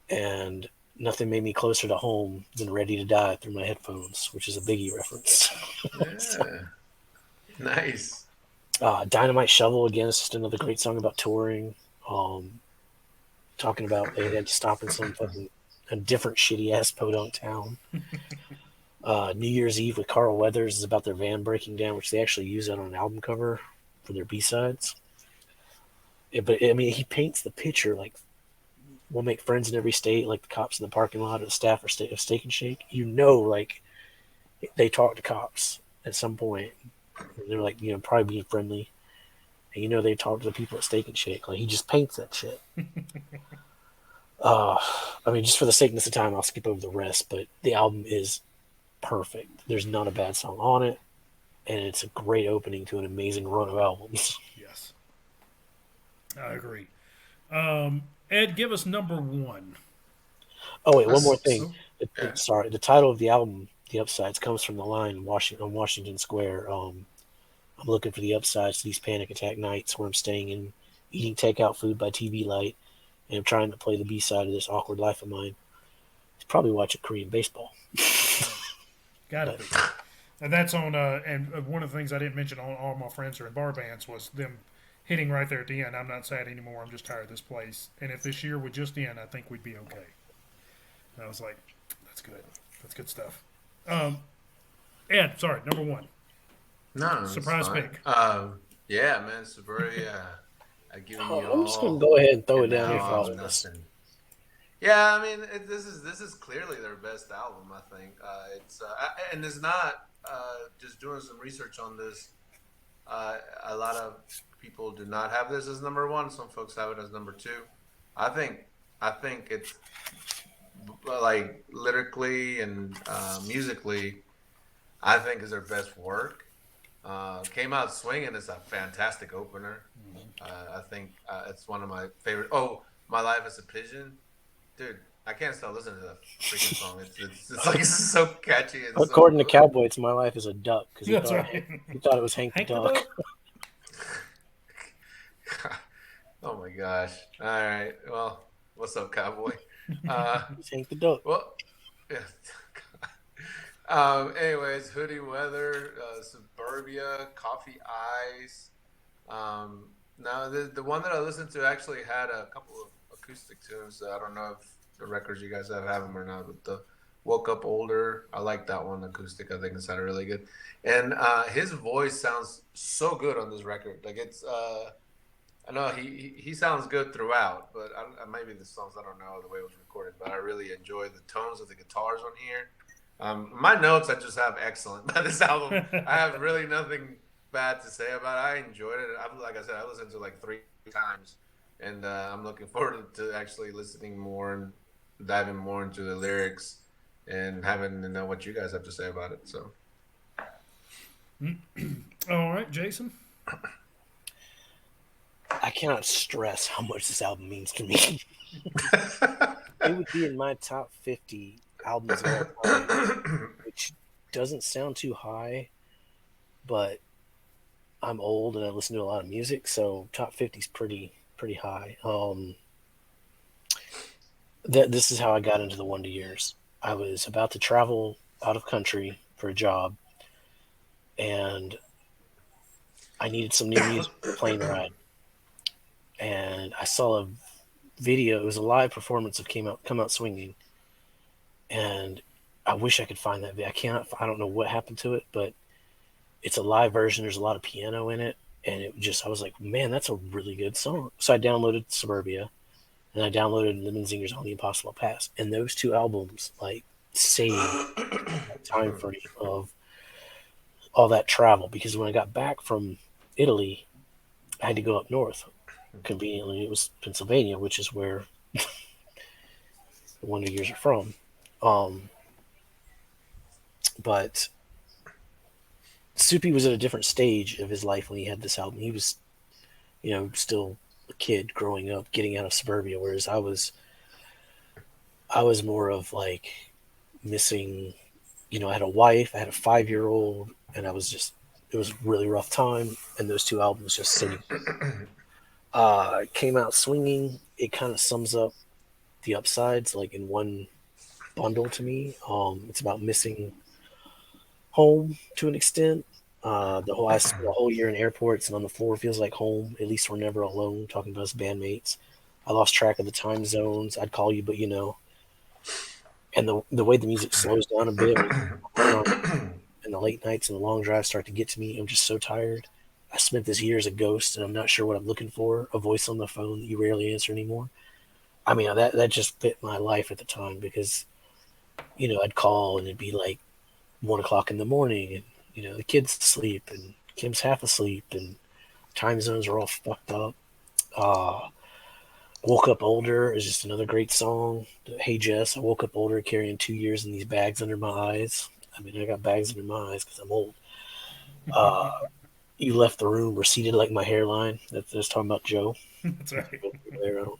[SPEAKER 2] And nothing made me closer to home than ready to die through my headphones, which is a Biggie reference.
[SPEAKER 3] Yeah. Nice.
[SPEAKER 2] Dynamite Shovel, again, is just another great song about touring. Talking about they had to stop in some fucking a different shitty ass podunk town. New Year's Eve with Carl Weathers is about their van breaking down, which they actually use that on an album cover for their B-sides. But I mean, he paints the picture like, we'll make friends in every state, like the cops in the parking lot or the staff of Steak and Shake. You know, like, they talk to cops at some point. They're like, probably being friendly. And they talk to the people at Steak and Shake. Like, he just paints that shit. I mean, just for the sake of time, I'll skip over the rest, but the album is perfect. There's not a bad song on it, and it's a great opening to an amazing run of albums.
[SPEAKER 1] Yes. I agree. Ed, give us number 1.
[SPEAKER 2] Oh, wait, one more thing. Sorry, the title of the album, The Upsides, comes from the line on Washington Square. I'm looking for the upsides to these panic attack nights where I'm staying and eating takeout food by TV light, and I'm trying to play the B-side of this awkward life of mine. He's probably watching Korean baseball.
[SPEAKER 1] Gotta be. And that's on, and one of the things I didn't mention on All My Friends Are in Bar Bands was them hitting right there at the end. I'm not sad anymore. I'm just tired of this place. And if this year would just end, I think we'd be okay. And I was like, that's good. That's good stuff. Ed, sorry, number 1.
[SPEAKER 3] No,
[SPEAKER 1] surprise pick.
[SPEAKER 3] Yeah, man, Suburbia. I've given you
[SPEAKER 2] I'm just gonna go ahead and throw it down here for all
[SPEAKER 3] nothing.
[SPEAKER 2] this.
[SPEAKER 3] Yeah, I mean, this is clearly their best album. I think and it's not just doing some research on this. A lot of people do not have this as number 1. Some folks have it as number 2. I think it's like lyrically and musically, I think is their best work. Came Out Swinging is a fantastic opener. I think it's one of my favorite. Oh, My Life as a Pigeon, dude, I can't stop listening to that freaking song. It's like so catchy and so
[SPEAKER 2] According to
[SPEAKER 3] good.
[SPEAKER 2] Cowboy, it's My Life as a Duck because
[SPEAKER 1] That's right.
[SPEAKER 2] he thought it was Hank the
[SPEAKER 1] Hank the
[SPEAKER 2] Duck.
[SPEAKER 1] Duck.
[SPEAKER 3] Oh my gosh! All right, well, what's up, cowboy? Uh,
[SPEAKER 2] It's Hank the Duck.
[SPEAKER 3] well, yeah. Anyways, hoodie weather, suburbia, coffee eyes. Now the one that I listened to actually had a couple of acoustic tunes. I don't know if the records you guys have them or not, but the woke up older. I like that one acoustic. I think it sounded really good, and his voice sounds so good on this record. Like it's. I know he sounds good throughout, but maybe the songs I don't know the way it was recorded. But I really enjoy the tones of the guitars on here. My notes I just have excellent by this album. I have really nothing bad to say about it. I enjoyed it. Like I said, I listened to it like 3 times, and I'm looking forward to actually listening more and diving more into the lyrics and having to know what you guys have to say about it. So,
[SPEAKER 1] All right, Jason.
[SPEAKER 2] I cannot stress how much this album means to me. It would be in my top 50 albums of all time, which doesn't sound too high, but I'm old and I listen to a lot of music, so top 50 is pretty high. This is how I got into the Wonder Years. I was about to travel out of country for a job, and I needed some new music for the plane ride. And I saw a video. It was a live performance of Come Out Swinging, and I wish I could find that video. I don't know what happened to it, but it's a live version. There's a lot of piano in it, and I was like, man, that's a really good song. So I downloaded Suburbia, and I downloaded Lemon Zinger's On the Impossible Pass, and those two albums like saved that time frame of all that travel, because when I got back from Italy, I had to go up north. Conveniently, it was Pennsylvania, which is where the Wonder Years are from. But Soupy was at a different stage of his life when he had this album. He was, still a kid growing up, getting out of suburbia, whereas I was more of like missing. I had a wife, I had a 5-year-old, and it was a really rough time. And those two albums just sitting. Came Out Swinging. It kind of sums up the upsides like in one bundle to me. It's about missing home to an extent. I spent a whole year in airports and on the floor feels like home. At least we're never alone. Talking about us bandmates. I lost track of the time zones. I'd call you, but and the way the music slows down a bit, and the late nights and the long drives start to get to me. I'm just so tired. I spent this year as a ghost, and I'm not sure what I'm looking for. A voice on the phone that you rarely answer anymore. I mean, that just fit my life at the time because, I'd call and it'd be like 1 o'clock in the morning, and the kids asleep and Kim's half asleep, and time zones are all fucked up. Woke Up Older is just another great song. Hey Jess, I woke up older, carrying 2 years in these bags under my eyes. I mean, I got bags under my eyes because I'm old. You left the room receded like my hairline. That's talking about Joe.
[SPEAKER 1] That's right.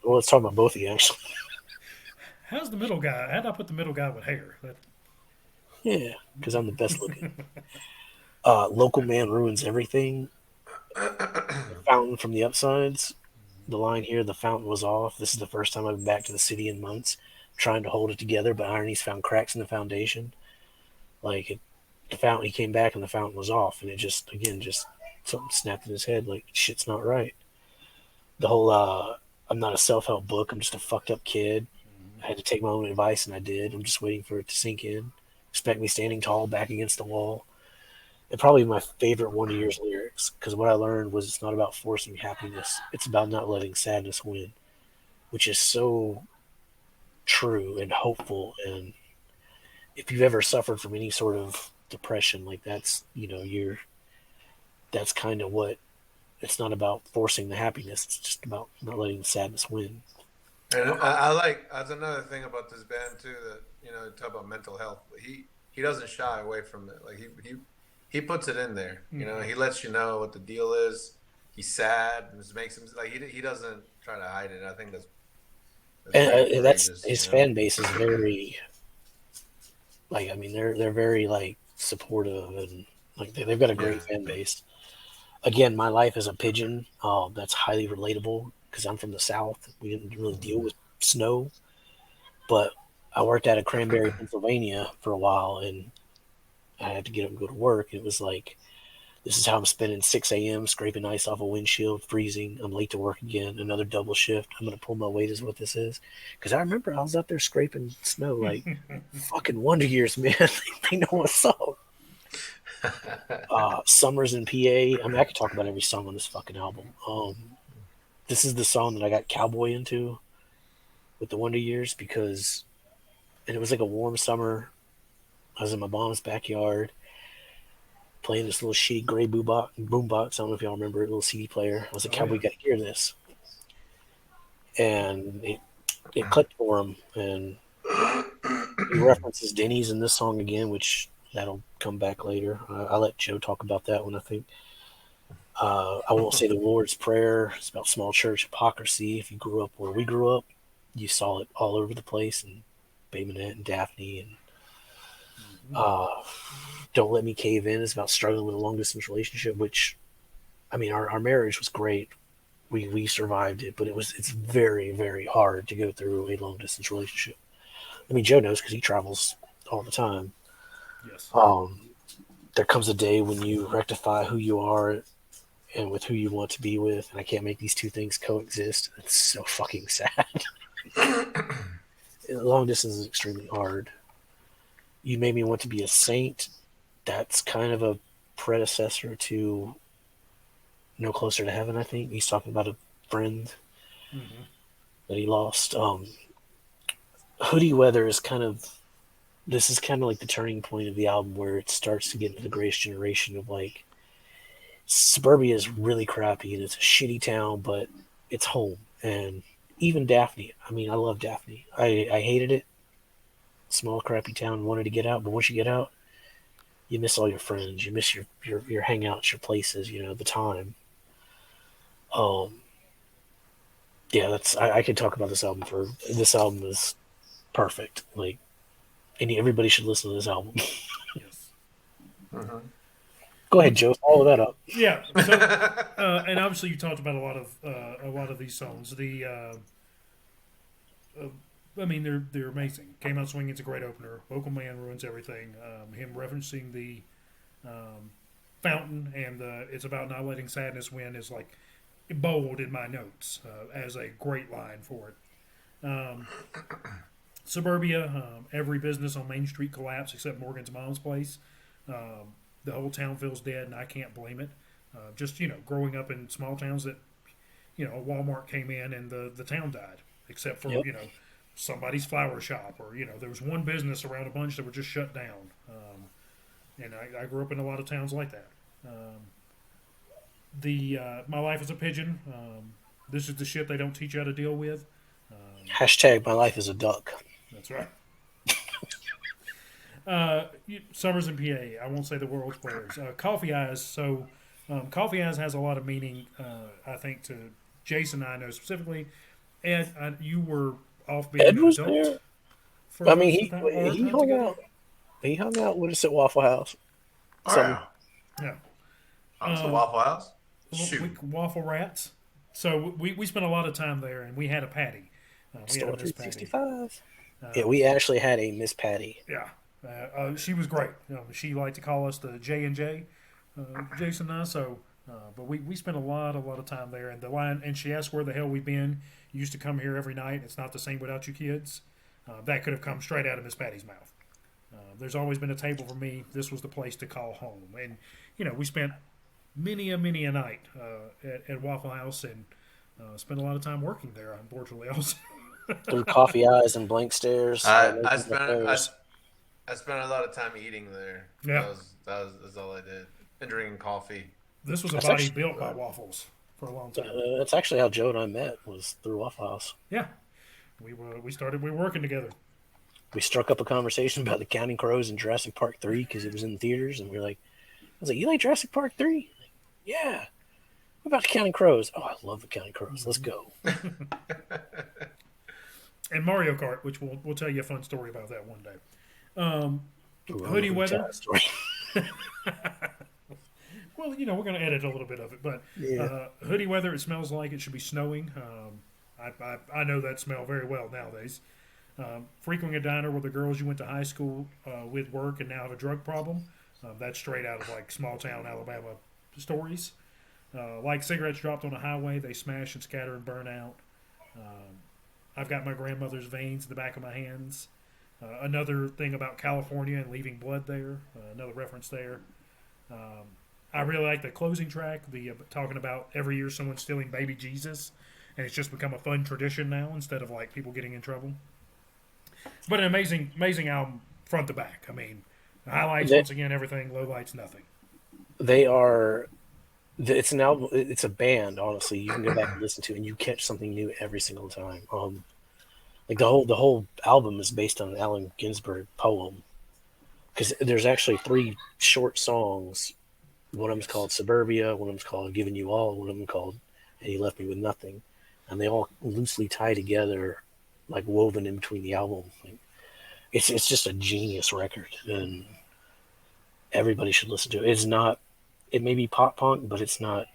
[SPEAKER 2] Well, let's talk about both of you actually.
[SPEAKER 1] How's the middle guy? How'd I put the middle guy with hair?
[SPEAKER 2] Yeah, because I'm the best looking. Local Man Ruins Everything. The Fountain from the Upsides. The line here, the fountain was off. This is the first time I've been back to the city in months. I'm trying to hold it together, but irony's found cracks in the foundation. The fountain, he came back and the fountain was off, and it just something snapped in his head. Like shit's not right. The whole I'm not a self-help book. I'm just a fucked up kid. I had to take my own advice, and I did. I'm just waiting for it to sink in. Expect me standing tall, back against the wall. And probably my favorite Wonder Years lyrics, because what I learned was it's not about forcing happiness. It's about not letting sadness win, which is so true and hopeful. And if you've ever suffered from any sort of depression, like that's kind of what. It's not about forcing the happiness. It's just about not letting the sadness win.
[SPEAKER 3] And I like that's another thing about this band too that talk about mental health. He doesn't shy away from it. Like he puts it in there. He lets you know what the deal is. He's sad. It makes him like he doesn't try to hide it. I think That's pretty
[SPEAKER 2] that's
[SPEAKER 3] courageous.
[SPEAKER 2] his fan base is very like I mean they're very like supportive and like they've got a
[SPEAKER 3] Yeah.
[SPEAKER 2] great fan base. Again, my life as a pigeon, that's highly relatable because I'm from the South. We didn't really deal with snow, but I worked out of Cranberry, Pennsylvania for a while, and I had to get up and go to work. It was like, this is how I'm spending 6 a.m. scraping ice off a windshield, freezing. I'm late to work again. Another double shift. I'm going to pull my weight is what this is. Because I remember I was out there scraping snow like fucking Wonder Years, man. They know what's up. Summers in PA. I mean, I could talk about every song on this fucking album. This is the song that I got Cowboy into with the Wonder Years because and it was like a warm summer. I was in my mom's backyard playing this little shitty gray boombox. I don't know if y'all remember it, little CD player. I was like, Cowboy, you gotta hear this. And it clicked for him. And he references Denny's in this song again, which that'll come back later. I'll let Joe talk about that one, I think. I won't say the Lord's Prayer. It's about small church hypocrisy. If you grew up where we grew up, you saw it all over the place. And Bay Minette and Daphne and Don't Let Me Cave In is about struggling with a long distance relationship, which I mean our marriage was great. We survived it, but it's very, very hard to go through a long distance relationship. I mean Joe knows because he travels all the time.
[SPEAKER 1] Yes.
[SPEAKER 2] There comes a day when you rectify who you are and with who you want to be with, and I can't make these two things coexist. It's so fucking sad. Long distance is extremely hard. You made me want to be a saint. That's kind of a predecessor to No Closer to Heaven, I think. He's talking about a friend that he lost. Hoodie Weather is this is kind of like the turning point of the album where it starts to get into the greatest generation of like, suburbia is really crappy and it's a shitty town, but it's home. And even Daphne, I mean, I love Daphne. I hated it. Small, crappy town, wanted to get out, but once you get out, you miss all your friends. You miss your hangouts, your places, the time. Yeah, I could talk about this album this album is perfect. Like, everybody should listen to this album.
[SPEAKER 1] Yes.
[SPEAKER 2] Go ahead, Joe. Follow that up.
[SPEAKER 1] Yeah. So, and obviously you talked about a lot of these songs. I mean, they're amazing. Came Out Swinging's a great opener. Vocal Man Ruins Everything. Him referencing the fountain and it's about not letting sadness win is like bold in my notes as a great line for it. Suburbia, every business on Main Street collapsed except Morgan's mom's place. The whole town feels dead, and I can't blame it. Just growing up in small towns that a Walmart came in and the town died, except for somebody's flower shop or there was one business around a bunch that were just shut down. And I grew up in a lot of towns like that. My life as a pigeon. This is the shit they don't teach you how to deal with.
[SPEAKER 2] Hashtag my life is a duck.
[SPEAKER 1] That's right. Summers in PA. I won't say the world's prayers. Coffee Eyes. So, Coffee Eyes has a lot of meaning. I think to Jason, I know specifically. Ed, you were off being
[SPEAKER 2] Ed
[SPEAKER 1] an
[SPEAKER 2] was
[SPEAKER 1] adult.
[SPEAKER 2] there.
[SPEAKER 1] For
[SPEAKER 2] I mean,
[SPEAKER 1] most
[SPEAKER 2] he
[SPEAKER 1] of the time,
[SPEAKER 2] he hung
[SPEAKER 1] together.
[SPEAKER 2] out. He hung out with us at Waffle House.
[SPEAKER 3] Wow.
[SPEAKER 1] Yeah.
[SPEAKER 3] The Waffle House? Shoot.
[SPEAKER 1] Waffle Rats. So we spent a lot of time there, and we had a patty. We had
[SPEAKER 2] Store
[SPEAKER 1] a Miss Patty.
[SPEAKER 2] 365. Yeah, we actually had a Miss Patty.
[SPEAKER 1] Yeah, she was great. She liked to call us the J&J, Jason and I. So, but we spent a lot of time there. And the line, and she asked where the hell we've been. You used to come here every night. It's not the same without you kids. That could have come straight out of Miss Patty's mouth. There's always been a table for me. This was the place to call home. And we spent many a night at Waffle House and spent a lot of time working there. Unfortunately, also.
[SPEAKER 2] Through coffee eyes and blank stares.
[SPEAKER 3] I spent a lot of time eating there.
[SPEAKER 1] Yeah.
[SPEAKER 3] That's all I did. And drinking coffee.
[SPEAKER 1] This was a
[SPEAKER 2] That's
[SPEAKER 1] body
[SPEAKER 2] actually-
[SPEAKER 1] built by waffles for a long time.
[SPEAKER 2] That's actually how Joe and I met, was through Waffle House.
[SPEAKER 1] Yeah. We were working together.
[SPEAKER 2] We struck up a conversation about the Counting Crows in Jurassic Park 3 because it was in theaters, and we were like, I was like, you like Jurassic Park 3? Like, yeah. What about the Counting Crows? Oh, I love the Counting Crows. Let's go.
[SPEAKER 1] and Mario Kart, which we'll tell you a fun story about that one day.
[SPEAKER 2] Ooh,
[SPEAKER 1] Hoodie
[SPEAKER 2] I'm gonna tell
[SPEAKER 1] weather.
[SPEAKER 2] that story.
[SPEAKER 1] Well, we're going to edit a little bit of it, but
[SPEAKER 2] Yeah.
[SPEAKER 1] hoodie weather. It smells like it should be snowing. I know that smell very well nowadays. Frequenting a diner where the girls you went to high school with work and now have a drug problem. That's straight out of like small town Alabama stories. Like cigarettes dropped on a highway, they smash and scatter and burn out. I've got my grandmother's veins in the back of my hands. Another thing about California and leaving blood there. Another reference there. I really like the closing track, the talking about every year someone stealing baby Jesus, and it's just become a fun tradition now instead of like people getting in trouble. But an amazing album front to back. I mean, the highlights
[SPEAKER 2] They,
[SPEAKER 1] once again, everything. Lowlights, nothing.
[SPEAKER 2] they are. It's an album. It's a band. Honestly, you can go back and listen to, and you catch something new every single time. Like the whole album is based on an Allen Ginsberg poem. Because there's actually 3 short songs. One of them's
[SPEAKER 1] Yes.
[SPEAKER 2] called Suburbia. One of them's called Giving You All. One of them called And He Left Me With Nothing. And they all loosely tie together, like woven in between the album. Like, it's just a genius record, and everybody should listen to it. It's not. It may be pop punk, but it's not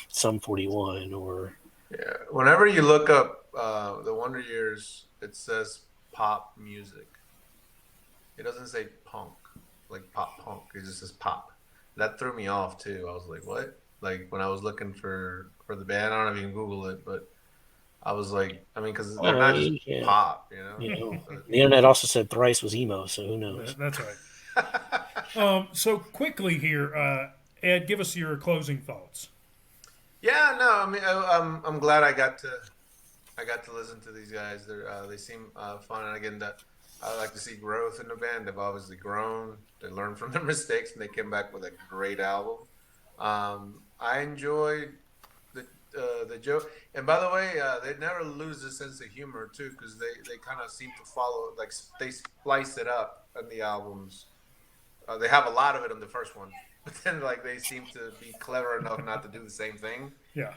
[SPEAKER 2] Sum 41 or
[SPEAKER 3] Yeah. Whenever you look up the Wonder Years, it says pop music. It doesn't say punk, like pop punk. It just says pop. That threw me off too. I was like, what? Like when I was looking for the band, I don't know if you can Google it, but I was like, I mean, because they're not just
[SPEAKER 2] yeah.
[SPEAKER 3] pop,
[SPEAKER 2] You know, the internet also said Thrice was emo, so who knows?
[SPEAKER 1] That's right. So quickly here, Ed, give us your closing thoughts.
[SPEAKER 3] Yeah, no, I mean, I'm glad I got to listen to these guys. They seem fun, and again, that I like to see growth in the band. They've obviously grown. They learned from their mistakes, and they came back with a great album. I enjoyed the joke, and by the way, they never lose a sense of humor too, because they kind of seem to follow, like they splice it up in the albums. They have a lot of it in the first one, but then like they seem to be clever enough not to do the same thing.
[SPEAKER 1] Yeah.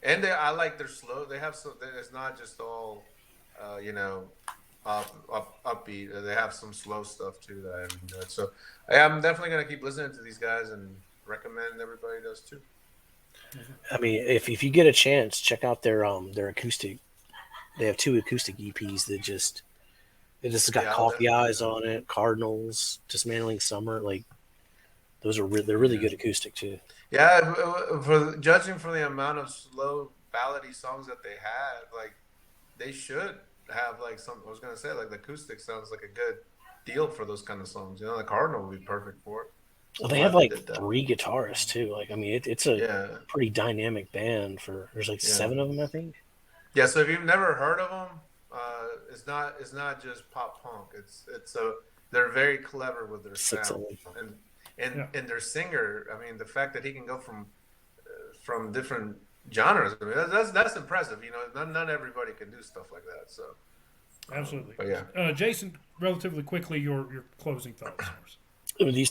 [SPEAKER 3] And I like their slow. They have it's not just all, you know, upbeat. They have some slow stuff too that I enjoyed. So I'm definitely gonna keep listening to these guys and recommend everybody does too.
[SPEAKER 2] I mean, if you get a chance, check out their acoustic. They have 2 acoustic EPs that just got
[SPEAKER 3] Yeah,
[SPEAKER 2] Coffee Eyes on it, Cardinals, Dismantling Summer. Like those are they're really good acoustic too.
[SPEAKER 3] Yeah, for judging from the amount of slow ballady songs that they had, like they should have like some. I was gonna say like the acoustic sounds like a good deal for those kind of songs. You know, the Cardinal would be perfect for it.
[SPEAKER 2] Well, they
[SPEAKER 3] Glad
[SPEAKER 2] have like
[SPEAKER 3] did that.
[SPEAKER 2] 3 guitarists too. Like I mean, it's a
[SPEAKER 3] Yeah,
[SPEAKER 2] pretty dynamic band. There's like
[SPEAKER 3] yeah,
[SPEAKER 2] 7 of them, I think.
[SPEAKER 3] yeah. So if you've never heard of them, it's not just pop punk. They're very clever with their
[SPEAKER 2] 6 of
[SPEAKER 3] sound
[SPEAKER 2] them.
[SPEAKER 3] and their singer. I mean, the fact that he can go from different genres. I mean, that's impressive. You know, not everybody can do stuff like that. So
[SPEAKER 1] Absolutely.
[SPEAKER 3] but yeah.
[SPEAKER 1] Jason, relatively quickly, your closing thoughts.
[SPEAKER 2] I mean,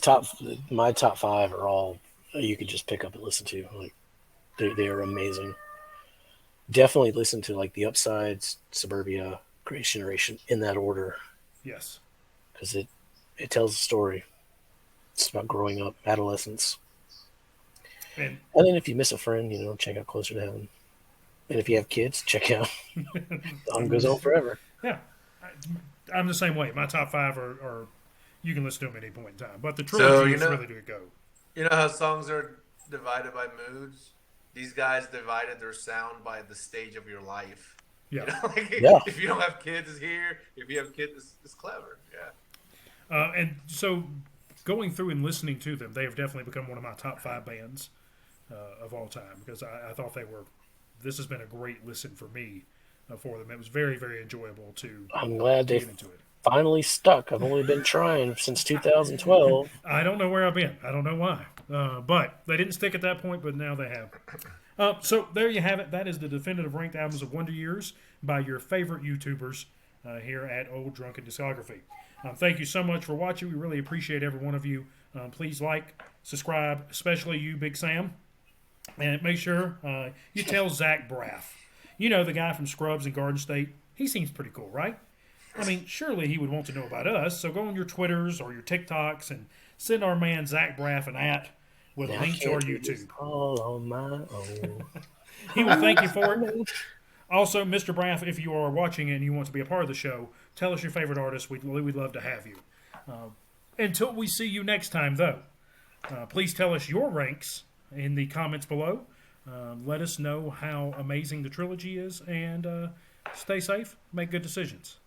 [SPEAKER 2] my top 5 are all you could just pick up and listen to. Like they are amazing. Definitely listen to like the Upsides, Suburbia, Greatest Generation in that order
[SPEAKER 1] Yes.
[SPEAKER 2] because it tells a story. It's about growing up, adolescence.
[SPEAKER 1] And
[SPEAKER 2] And then if you miss a friend, check out Closer to Heaven. And if you have kids, check out On Goes On Forever.
[SPEAKER 1] yeah, I'm the same way. My top 5 are you can listen to them at any point in time, but the
[SPEAKER 3] So
[SPEAKER 1] trilogy is really to go.
[SPEAKER 3] you know how songs are divided by moods. These guys divided their sound by the stage of your life.
[SPEAKER 1] Yeah.
[SPEAKER 3] You know, like
[SPEAKER 2] Yeah.
[SPEAKER 3] if you don't have kids, it's here. If you have kids, it's clever. Yeah.
[SPEAKER 1] And so going through and listening to them, they have definitely become one of my top 5 bands of all time because I thought they were. This has been a great listen for me for them. It was very, very enjoyable to
[SPEAKER 2] I'm glad they
[SPEAKER 1] get into it.
[SPEAKER 2] finally stuck. I've only been trying since 2012.
[SPEAKER 1] I don't know where I've been. I don't know why. But they didn't stick at that point, but now they have. So there you have it. That is the definitive ranked albums of Wonder Years by your favorite YouTubers here at Old Drunken Discography. Thank you so much for watching. We really appreciate every one of you. Please like, subscribe, especially you, Big Sam. And make sure you tell Zach Braff. You know, the guy from Scrubs and Garden State. He seems pretty cool, right? I mean, surely he would want to know about us. So go on your Twitters or your TikToks and send our man Zach Braff an at with a
[SPEAKER 2] I
[SPEAKER 1] link to our
[SPEAKER 2] can't do this
[SPEAKER 1] YouTube.
[SPEAKER 2] all on my own.
[SPEAKER 1] He will thank you for it. Also, Mr. Braff, if you are watching and you want to be a part of the show, tell us your favorite artist. We'd love to have you. Until we see you next time, though, please tell us your ranks in the comments below. Let us know how amazing the trilogy is, and stay safe. Make good decisions.